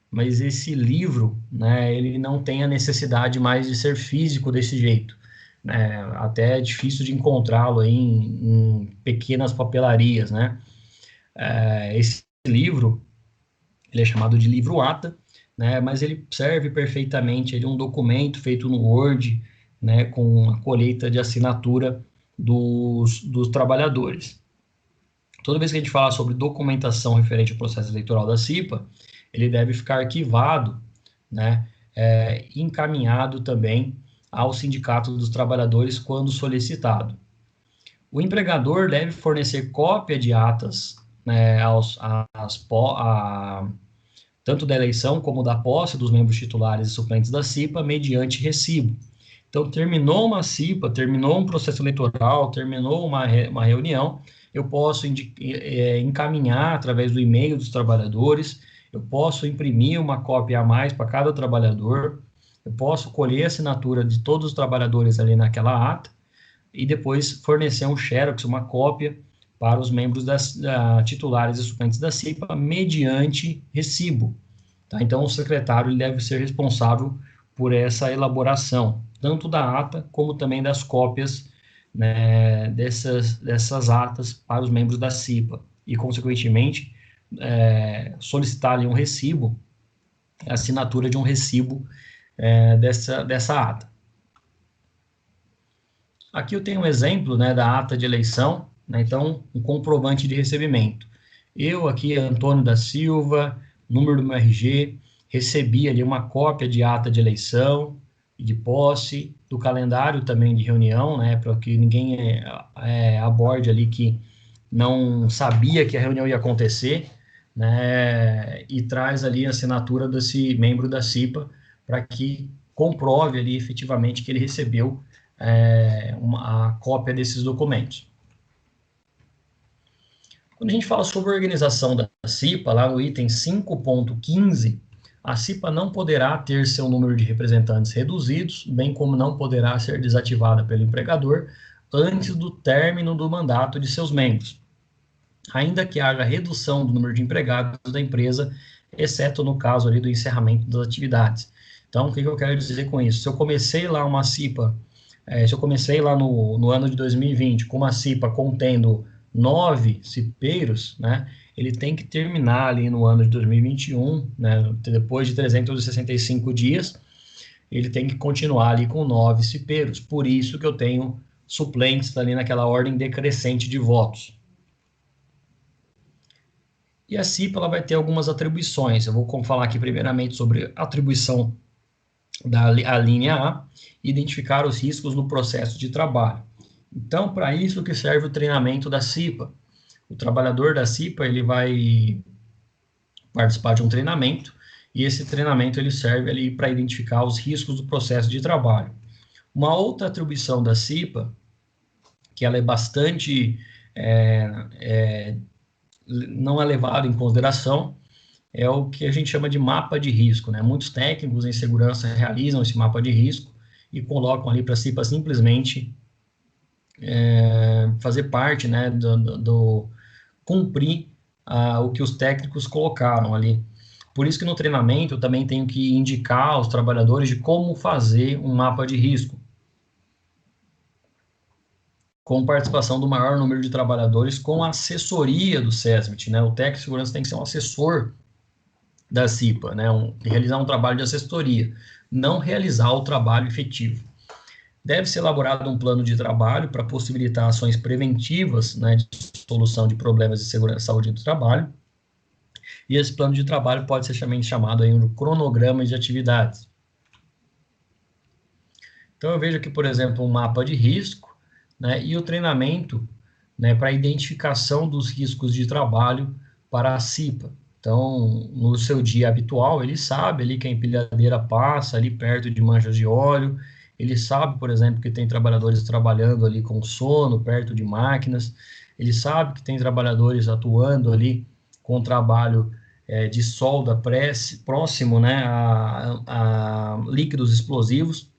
mas esse livro, né, ele não tem a necessidade mais de ser físico desse jeito. Né? Até é difícil de encontrá-lo aí em pequenas papelarias. Né? Esse livro, ele é chamado de livro ata, né, mas ele serve perfeitamente, ele é um documento feito no Word, né, com a colheita de assinatura dos trabalhadores. Toda vez que a gente fala sobre documentação referente ao processo eleitoral da CIPA, ele deve ficar arquivado, né, encaminhado também ao Sindicato dos Trabalhadores quando solicitado. O empregador deve fornecer cópia de atas, né, tanto da eleição como da posse dos membros titulares e suplentes da CIPA, mediante recibo. Então, terminou uma CIPA, terminou um processo eleitoral, terminou uma reunião, eu posso encaminhar através do e-mail dos trabalhadores, eu posso imprimir uma cópia a mais para cada trabalhador, eu posso colher a assinatura de todos os trabalhadores ali naquela ata, e depois fornecer um xerox, uma cópia, para os membros titulares e suplentes da CIPA, mediante recibo. Tá? Então, o secretário deve ser responsável por essa elaboração, tanto da ata, como também das cópias, né, dessas atas para os membros da CIPA, e, consequentemente, solicitar ali um recibo, a assinatura de um recibo dessa ata. Aqui eu tenho um exemplo, né, da ata de eleição, né, então, um comprovante de recebimento. Eu aqui, Antônio da Silva, número do meu RG, recebi ali uma cópia de ata de eleição e de posse, do calendário também de reunião, né, para que ninguém aborde ali que não sabia que a reunião ia acontecer, né, e traz ali a assinatura desse membro da CIPA para que comprove ali efetivamente que ele recebeu a cópia desses documentos. Quando a gente fala sobre a organização da CIPA, lá no item 5.15, a CIPA não poderá ter seu número de representantes reduzidos, bem como não poderá ser desativada pelo empregador antes do término do mandato de seus membros, ainda que haja redução do número de empregados da empresa, exceto no caso ali do encerramento das atividades. Então, o que eu quero dizer com isso? Se eu comecei lá uma CIPA, se eu comecei lá no ano de 2020 com uma CIPA contendo 9 cipeiros, né, ele tem que terminar ali no ano de 2021, né, depois de 365 dias, ele tem que continuar ali com 9 cipeiros. Por isso que eu tenho suplentes ali naquela ordem decrescente de votos. E a CIPA ela vai ter algumas atribuições. Eu vou falar aqui primeiramente sobre a atribuição da linha A, identificar os riscos no processo de trabalho. Então, para isso que serve o treinamento da CIPA. O trabalhador da CIPA ele vai participar de um treinamento, e esse treinamento ele serve ali para identificar os riscos do processo de trabalho. Uma outra atribuição da CIPA, que ela é bastante não é levado em consideração, é o que a gente chama de mapa de risco, né? Muitos técnicos em segurança realizam esse mapa de risco e colocam ali para a CIPA simplesmente fazer parte, né, do cumprir o que os técnicos colocaram ali. Por isso que no treinamento eu também tenho que indicar aos trabalhadores de como fazer um mapa de risco, com participação do maior número de trabalhadores, com a assessoria do SESMIT, né? O técnico de segurança tem que ser um assessor da CIPA, né? Realizar um trabalho de assessoria, não realizar o trabalho efetivo. Deve ser elaborado um plano de trabalho para possibilitar ações preventivas, né, de solução de problemas de segurança e saúde do trabalho. E esse plano de trabalho pode ser também chamado aí um cronograma de atividades. Então, eu vejo aqui, por exemplo, um mapa de risco, né, e o treinamento, né, para identificação dos riscos de trabalho para a CIPA. Então, no seu dia habitual, ele sabe ali que a empilhadeira passa ali perto de manchas de óleo, ele sabe, por exemplo, que tem trabalhadores trabalhando ali com sono, perto de máquinas, ele sabe que tem trabalhadores atuando ali com trabalho de solda próximo, né, a líquidos explosivos,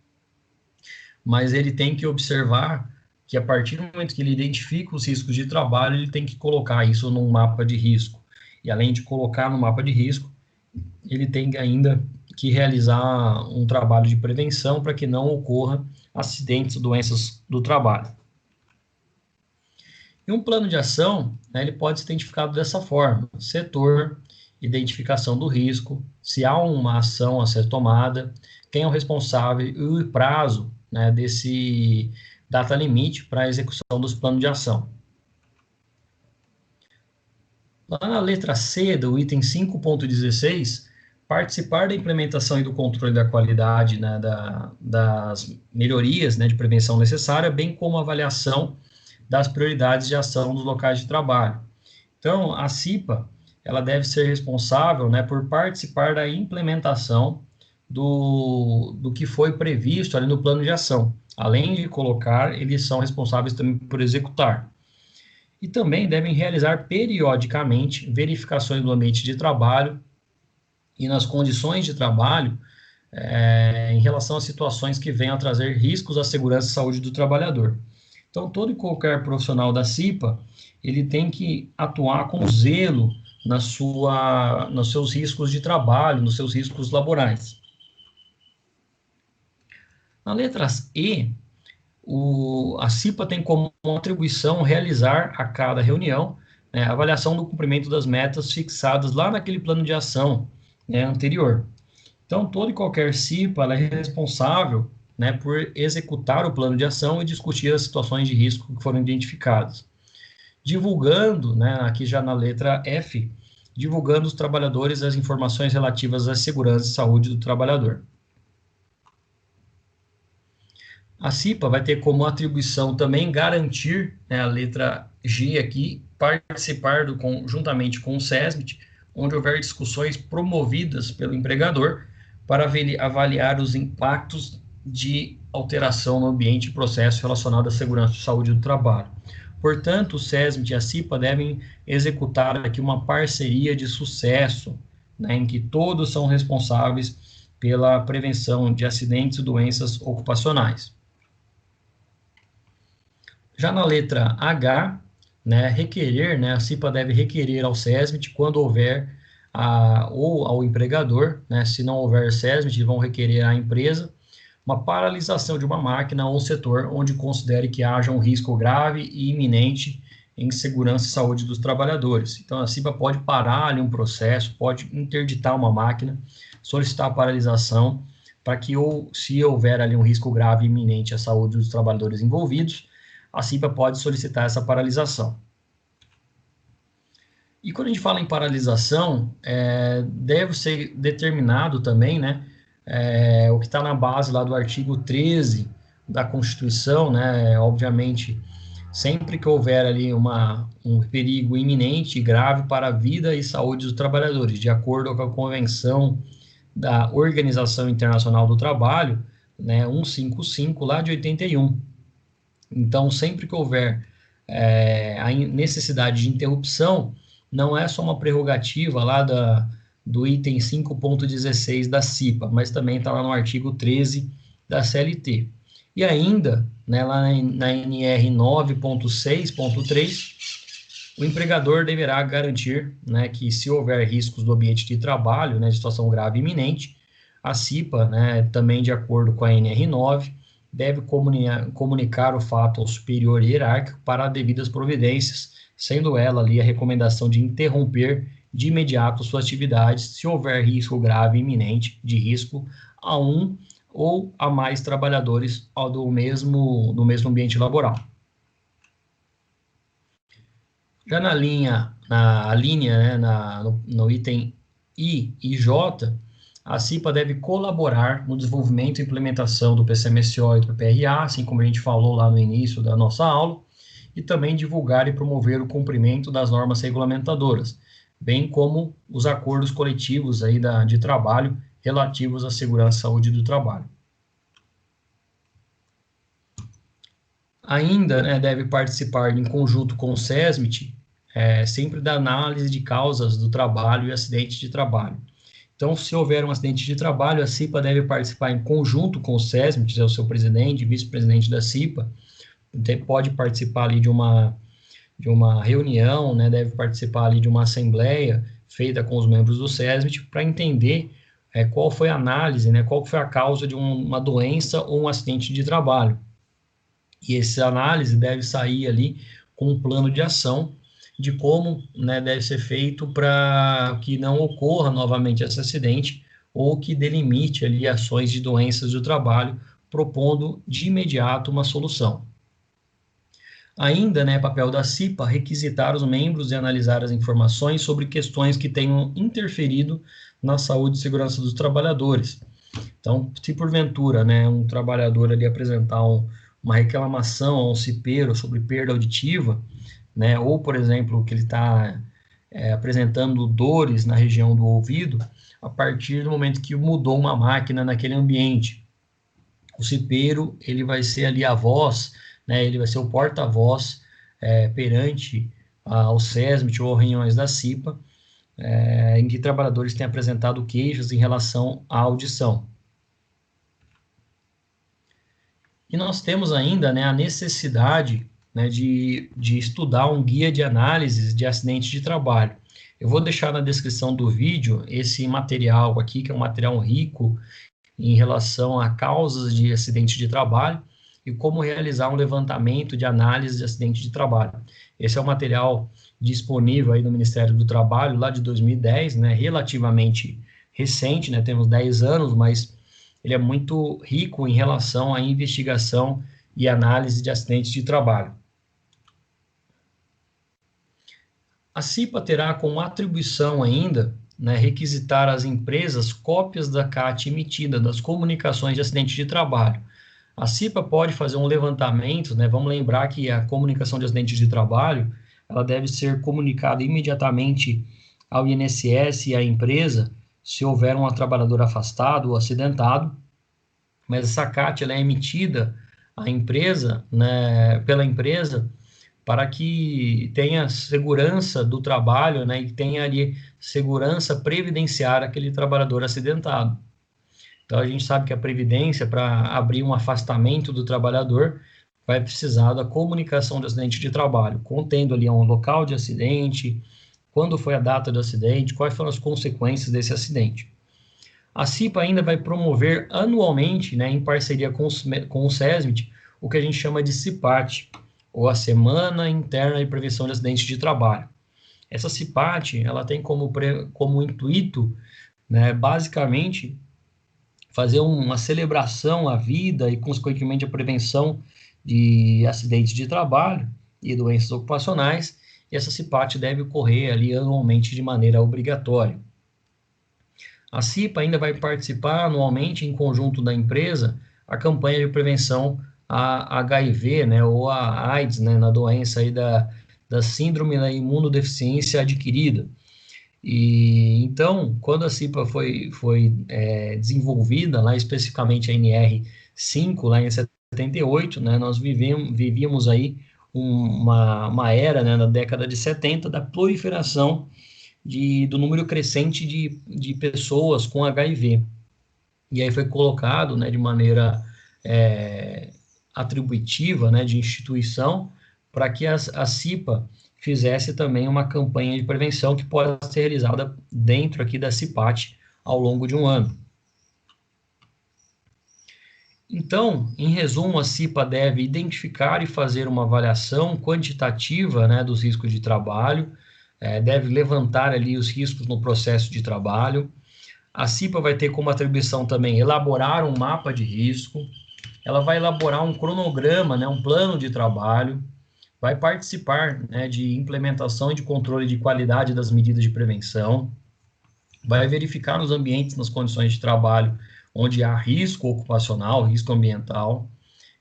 mas ele tem que observar que a partir do momento que ele identifica os riscos de trabalho, ele tem que colocar isso num mapa de risco. E além de colocar no mapa de risco, ele tem ainda que realizar um trabalho de prevenção para que não ocorra acidentes ou doenças do trabalho. E um plano de ação, né, ele pode ser identificado dessa forma: setor, identificação do risco, se há uma ação a ser tomada, quem é o responsável e o prazo, né, desse data limite para a execução dos planos de ação. Lá na letra C do item 5.16, participar da implementação e do controle da qualidade, né, das melhorias, né, de prevenção necessária, bem como a avaliação das prioridades de ação nos locais de trabalho. Então, a CIPA ela deve ser responsável, né, por participar da implementação do que foi previsto ali no plano de ação. Além de colocar, eles são responsáveis também por executar. E também devem realizar periodicamente verificações do ambiente de trabalho e nas condições de trabalho em relação a situações que venham a trazer riscos à segurança e saúde do trabalhador. Então, todo e qualquer profissional da CIPA, ele tem que atuar com zelo nos seus riscos de trabalho, nos seus riscos laborais. Na letra E, a CIPA tem como atribuição realizar a cada reunião, né, a avaliação do cumprimento das metas fixadas lá naquele plano de ação, né, anterior. Então, toda e qualquer CIPA ela é responsável, né, por executar o plano de ação e discutir as situações de risco que foram identificadas. Divulgando, né, aqui já na letra F, divulgando os trabalhadores as informações relativas à segurança e saúde do trabalhador. A CIPA vai ter como atribuição também garantir, né, a letra G aqui, participar juntamente com o SESMIT, onde houver discussões promovidas pelo empregador para avaliar os impactos de alteração no ambiente e processo relacionado à segurança e saúde do trabalho. Portanto, o SESMIT e a CIPA devem executar aqui uma parceria de sucesso, né, em que todos são responsáveis pela prevenção de acidentes e doenças ocupacionais. Já na letra H, né, requerer, né, a CIPA deve requerer ao SESMIT quando houver, ou ao empregador, né, se não houver SESMIT, vão requerer à empresa, uma paralisação de uma máquina ou setor onde considere que haja um risco grave e iminente em segurança e saúde dos trabalhadores. Então, a CIPA pode parar ali um processo, pode interditar uma máquina, solicitar a paralisação, para que, se houver ali um risco grave e iminente à saúde dos trabalhadores envolvidos, a CIPA pode solicitar essa paralisação. E quando a gente fala em paralisação, deve ser determinado também, né, o que está na base lá do artigo 13 da Constituição, né, obviamente, sempre que houver ali um perigo iminente e grave para a vida e saúde dos trabalhadores, de acordo com a Convenção da Organização Internacional do Trabalho, né, 155, lá de 81. Então, sempre que houver a necessidade de interrupção, não é só uma prerrogativa lá do item 5.16 da CIPA, mas também está lá no artigo 13 da CLT. E ainda, né, lá na NR 9.6.3, o empregador deverá garantir, né, que se houver riscos do ambiente de trabalho, né, de situação grave e iminente, a CIPA, né, também de acordo com a NR9, deve comunicar o fato ao superior hierárquico para devidas providências, sendo ela ali a recomendação de interromper de imediato suas atividades se houver risco grave e iminente de risco a um ou a mais trabalhadores do mesmo ambiente laboral. Já na linha, né, no item I e J, a CIPA deve colaborar no desenvolvimento e implementação do PCMSO e do PPRA, assim como a gente falou lá no início da nossa aula, e também divulgar e promover o cumprimento das normas regulamentadoras, bem como os acordos coletivos aí de trabalho relativos à segurança e saúde do trabalho. Ainda, né, deve participar em conjunto com o SESMIT, sempre da análise de causas do trabalho e acidentes de trabalho. Então, se houver um acidente de trabalho, a CIPA deve participar em conjunto com o SESMIT, que é o seu presidente, vice-presidente da CIPA, pode participar ali de uma reunião, né, deve participar ali de uma assembleia feita com os membros do SESMIT para entender qual foi a análise, né, qual foi a causa de uma doença ou um acidente de trabalho. E essa análise deve sair ali com um plano de ação de como, né, deve ser feito para que não ocorra novamente esse acidente ou que delimite ali ações de doenças do trabalho, propondo de imediato uma solução. Ainda, né, papel da CIPA, requisitar os membros e analisar as informações sobre questões que tenham interferido na saúde e segurança dos trabalhadores. Então, se porventura, né, um trabalhador ali apresentar uma reclamação a um CIPEiro sobre perda auditiva, né, ou, por exemplo, que ele está apresentando dores na região do ouvido, a partir do momento que mudou uma máquina naquele ambiente. O CIPEiro, ele vai ser ali a voz, né, ele vai ser o porta-voz perante ao SESMIT ou reuniões da CIPA, em que trabalhadores têm apresentado queixas em relação à audição. E nós temos ainda, né, a necessidade, né, de estudar um guia de análises de acidentes de trabalho. Eu vou deixar na descrição do vídeo esse material aqui, que é um material rico em relação a causas de acidente de trabalho e como realizar um levantamento de análise de acidente de trabalho. Esse é um material disponível aí no Ministério do Trabalho, lá de 2010, né, relativamente recente, né, temos 10 anos, mas ele é muito rico em relação à investigação e análise de acidentes de trabalho. A CIPA terá como atribuição ainda, né, requisitar às empresas cópias da CAT emitida das comunicações de acidente de trabalho. A CIPA pode fazer um levantamento, né, vamos lembrar que a comunicação de acidente de trabalho, ela deve ser comunicada imediatamente ao INSS e à empresa, se houver um trabalhador afastado ou acidentado, mas essa CAT ela é emitida à empresa, né, pela empresa, para que tenha segurança do trabalho, né, e tenha ali segurança previdenciária aquele trabalhador acidentado. Então, a gente sabe que a previdência, para abrir um afastamento do trabalhador, vai precisar da comunicação do acidente de trabalho, contendo ali um local de acidente, quando foi a data do acidente, quais foram as consequências desse acidente. A CIPA ainda vai promover anualmente, né, em parceria com o SESMIT, o que a gente chama de CIPAT, ou a Semana Interna de Prevenção de Acidentes de Trabalho. Essa CIPAT, ela tem como intuito, né, basicamente, fazer uma celebração à vida e, consequentemente, a prevenção de acidentes de trabalho e doenças ocupacionais, e essa CIPAT deve ocorrer ali anualmente de maneira obrigatória. A CIPA ainda vai participar anualmente, em conjunto da empresa, a campanha de prevenção a HIV, né, ou a AIDS, né, na doença aí da síndrome da imunodeficiência adquirida. E então, quando a CIPA foi desenvolvida, lá especificamente a NR5, lá em 78, né, nós vivíamos aí uma era, né, na década de 70, da proliferação do número crescente de pessoas com HIV. E aí foi colocado, né, de maneira atributiva, né, de instituição, para que a CIPA fizesse também uma campanha de prevenção que pode ser realizada dentro aqui da CIPAT ao longo de um ano. Então, em resumo, a CIPA deve identificar e fazer uma avaliação quantitativa, né, dos riscos de trabalho, deve levantar ali os riscos no processo de trabalho. A CIPA vai ter como atribuição também elaborar um mapa de risco, ela vai elaborar um cronograma, né, um plano de trabalho, vai participar, né, de implementação e de controle de qualidade das medidas de prevenção, vai verificar nos ambientes, nas condições de trabalho, onde há risco ocupacional, risco ambiental,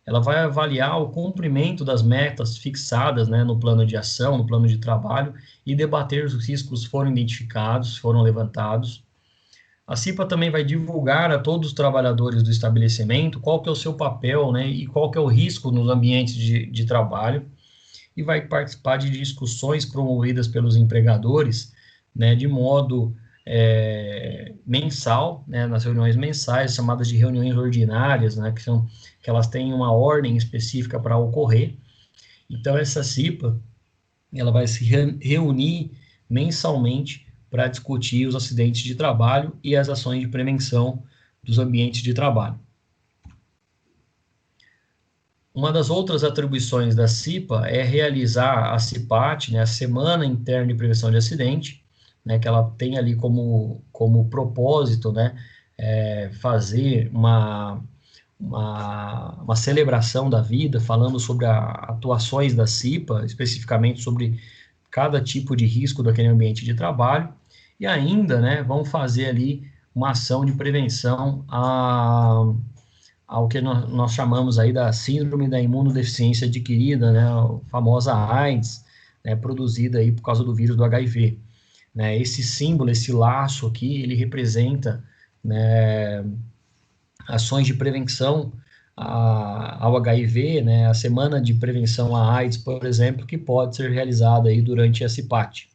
ela vai avaliar o cumprimento das metas fixadas, né, no plano de ação, no plano de trabalho, e debater os riscos foram identificados, foram levantados. A CIPA também vai divulgar a todos os trabalhadores do estabelecimento qual que é o seu papel, né, e qual que é o risco nos ambientes de trabalho, e vai participar de discussões promovidas pelos empregadores, né, de modo mensal, né, nas reuniões mensais, chamadas de reuniões ordinárias, né, que elas têm uma ordem específica para ocorrer. Então, essa CIPA, ela vai se reunir mensalmente para discutir os acidentes de trabalho e as ações de prevenção dos ambientes de trabalho. Uma das outras atribuições da CIPA é realizar a CIPAT, né, a Semana Interna de Prevenção de Acidente, né, que ela tem ali como propósito, né, fazer uma celebração da vida, falando sobre atuações da CIPA, especificamente sobre cada tipo de risco daquele ambiente de trabalho, e ainda, né, vão fazer ali uma ação de prevenção ao que nós chamamos aí da síndrome da imunodeficiência adquirida, né, a famosa AIDS, né, produzida aí por causa do vírus do HIV. Né, esse símbolo, esse laço aqui, ele representa, né, ações de prevenção ao HIV, né, a semana de prevenção à AIDS, por exemplo, que pode ser realizada aí durante a CIPAT.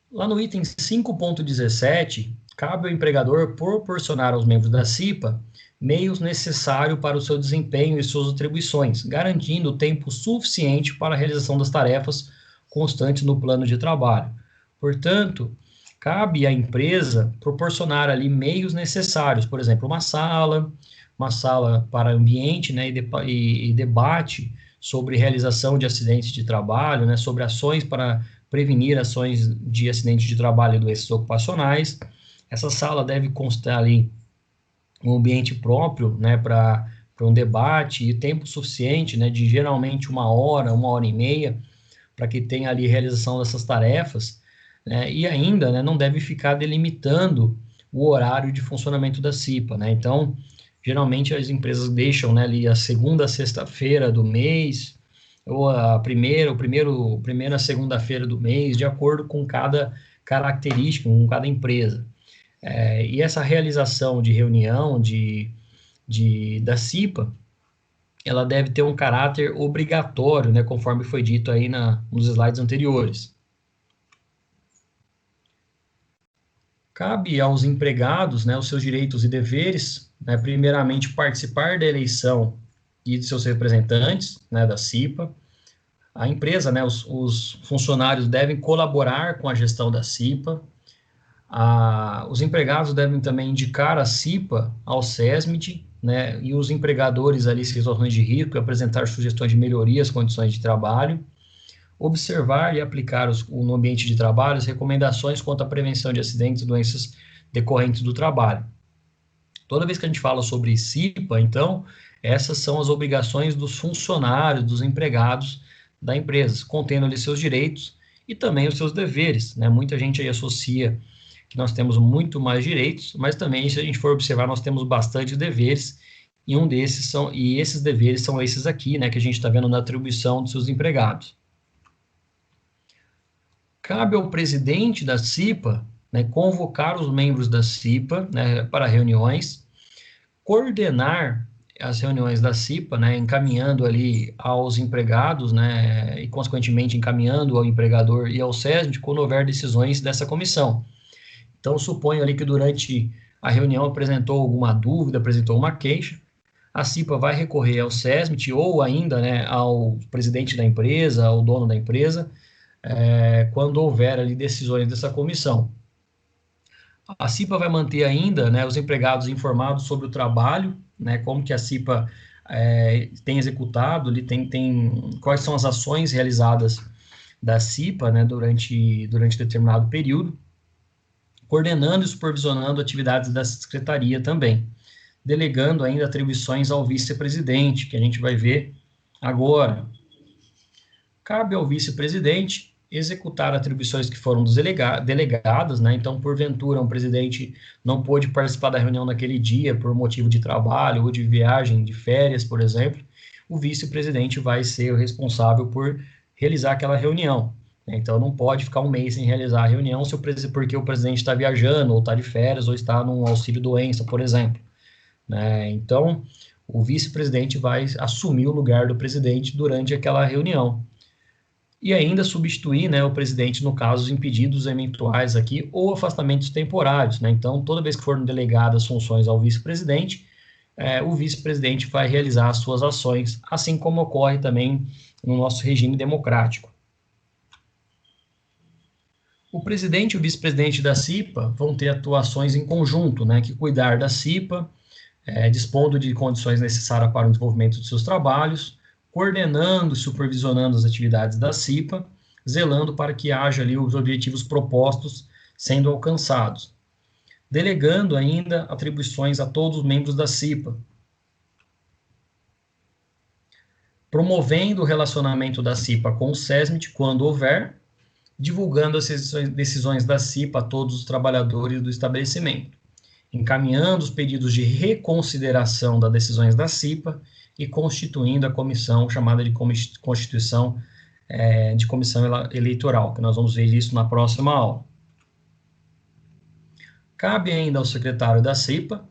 Lá no item 5.17, cabe ao empregador proporcionar aos membros da CIPA meios necessários para o seu desempenho e suas atribuições, garantindo tempo suficiente para a realização das tarefas constantes no plano de trabalho. Portanto, cabe à empresa proporcionar ali meios necessários, por exemplo, uma sala para ambiente, né, e debate sobre realização de acidentes de trabalho, né, sobre ações para prevenir ações de acidentes de trabalho e doenças ocupacionais. Essa sala deve constar ali um ambiente próprio, né, para um debate e tempo suficiente, né, de geralmente 1 hora e meia, para que tenha ali realização dessas tarefas, né, e ainda, né, não deve ficar delimitando o horário de funcionamento da CIPA, né. Então, geralmente as empresas deixam, né, ali a segunda a sexta-feira do mês, ou a primeira segunda-feira do mês, de acordo com cada característica, com cada empresa. E essa realização de reunião da CIPA, ela deve ter um caráter obrigatório, né, conforme foi dito aí nos slides anteriores. Cabe aos empregados, né, os seus direitos e deveres, né, primeiramente participar da eleição e de seus representantes, né, da CIPA. A empresa, né, os funcionários devem colaborar com a gestão da CIPA. Os empregados devem também indicar a CIPA ao SESMIT, né, e os empregadores ali, situações de risco, apresentar sugestões de melhoria às condições de trabalho, observar e aplicar no ambiente de trabalho as recomendações quanto à prevenção de acidentes e doenças decorrentes do trabalho. Toda vez que a gente fala sobre CIPA, então, essas são as obrigações dos funcionários, dos empregados da empresa, contendo ali seus direitos e também os seus deveres, né? Muita gente aí associa que nós temos muito mais direitos, mas também, se a gente for observar, nós temos bastante deveres, e esses deveres são esses aqui, né, que a gente está vendo na atribuição dos seus empregados. Cabe ao presidente da CIPA, né, convocar os membros da CIPA, né, para reuniões, coordenar as reuniões da CIPA, né, encaminhando ali aos empregados, né, e consequentemente encaminhando ao empregador e ao SESMIT quando houver decisões dessa comissão. Então, suponho ali que durante a reunião apresentou alguma dúvida, apresentou uma queixa, a CIPA vai recorrer ao SESMIT ou ainda, né, ao presidente da empresa, ao dono da empresa, quando houver ali decisões dessa comissão. A CIPA vai manter ainda, né, os empregados informados sobre o trabalho, né, como que a CIPA tem executado, quais são as ações realizadas da CIPA, né, durante determinado período, coordenando e supervisionando atividades da secretaria também, delegando ainda atribuições ao vice-presidente, que a gente vai ver agora. Cabe ao vice-presidente executar atribuições que foram delegadas, né? Então, porventura, um presidente não pôde participar da reunião naquele dia por motivo de trabalho ou de viagem, de férias, por exemplo, o vice-presidente vai ser o responsável por realizar aquela reunião. Então, não pode ficar um mês sem realizar a reunião porque o presidente está viajando, ou está de férias, ou está num auxílio-doença, por exemplo. Né? Então, o vice-presidente vai assumir o lugar do presidente durante aquela reunião. E ainda substituir, né, o presidente no caso dos impedidos eventuais aqui ou afastamentos temporários, né? Então, toda vez que forem delegadas funções ao vice-presidente, o vice-presidente vai realizar as suas ações, assim como ocorre também no nosso regime democrático. O presidente e o vice-presidente da CIPA vão ter atuações em conjunto, né, que cuidar da CIPA, dispondo de condições necessárias para o desenvolvimento de seus trabalhos, coordenando e supervisionando as atividades da CIPA, zelando para que haja ali os objetivos propostos sendo alcançados, delegando ainda atribuições a todos os membros da CIPA, promovendo o relacionamento da CIPA com o SESMIT quando houver, divulgando as decisões da CIPA a todos os trabalhadores do estabelecimento, encaminhando os pedidos de reconsideração das decisões da CIPA e constituindo a comissão chamada de constituição de comissão eleitoral, que nós vamos ver isso na próxima aula. Cabe ainda ao secretário da CIPA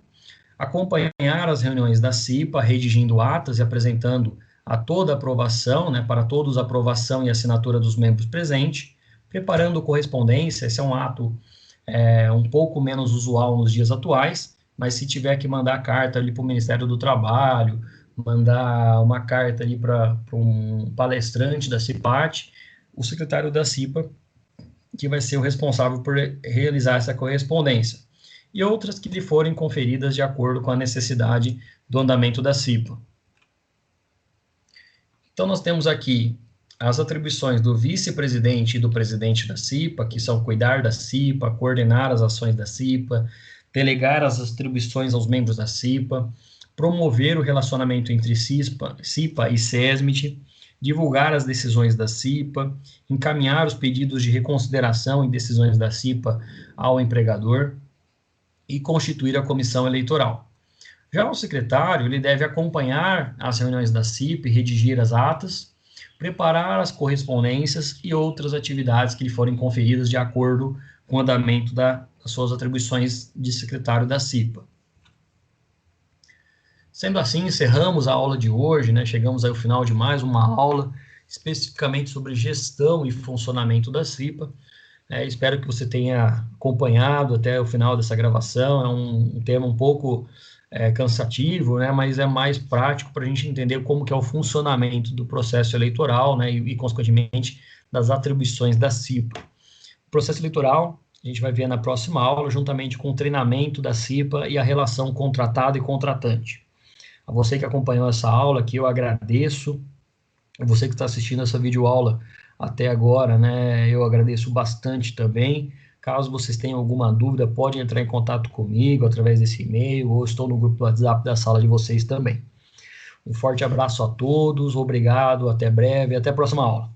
acompanhar as reuniões da CIPA, redigindo atas e apresentando a toda aprovação, né, para todos a aprovação e assinatura dos membros presentes, preparando correspondência. Esse é um ato um pouco menos usual nos dias atuais, mas se tiver que mandar carta ali para o Ministério do Trabalho, mandar uma carta ali para um palestrante da CIPAT, o secretário da CIPA, que vai ser o responsável por realizar essa correspondência, e outras que lhe forem conferidas de acordo com a necessidade do andamento da CIPA. Então, nós temos aqui as atribuições do vice-presidente e do presidente da CIPA, que são cuidar da CIPA, coordenar as ações da CIPA, delegar as atribuições aos membros da CIPA, promover o relacionamento entre CIPA e SESMIT, divulgar as decisões da CIPA, encaminhar os pedidos de reconsideração e decisões da CIPA ao empregador e constituir a comissão eleitoral. Já o secretário, ele deve acompanhar as reuniões da CIPA e redigir as atas, preparar as correspondências e outras atividades que lhe forem conferidas de acordo com o andamento das suas atribuições de secretário da CIPA. Sendo assim, encerramos a aula de hoje, né? Chegamos ao final de mais uma aula, especificamente sobre gestão e funcionamento da CIPA. Espero que você tenha acompanhado até o final dessa gravação. É um tema um pouco cansativo, né? Mas é mais prático para a gente entender como que é o funcionamento do processo eleitoral, né? E consequentemente, das atribuições da CIPA. O processo eleitoral a gente vai ver na próxima aula, juntamente com o treinamento da CIPA e a relação contratado e contratante. A você que acompanhou essa aula aqui, eu agradeço. A você que está assistindo essa videoaula até agora, né, eu agradeço bastante também. Caso vocês tenham alguma dúvida, podem entrar em contato comigo através desse e-mail, ou estou no grupo do WhatsApp da sala de vocês também. Um forte abraço a todos, obrigado, até breve, até a próxima aula.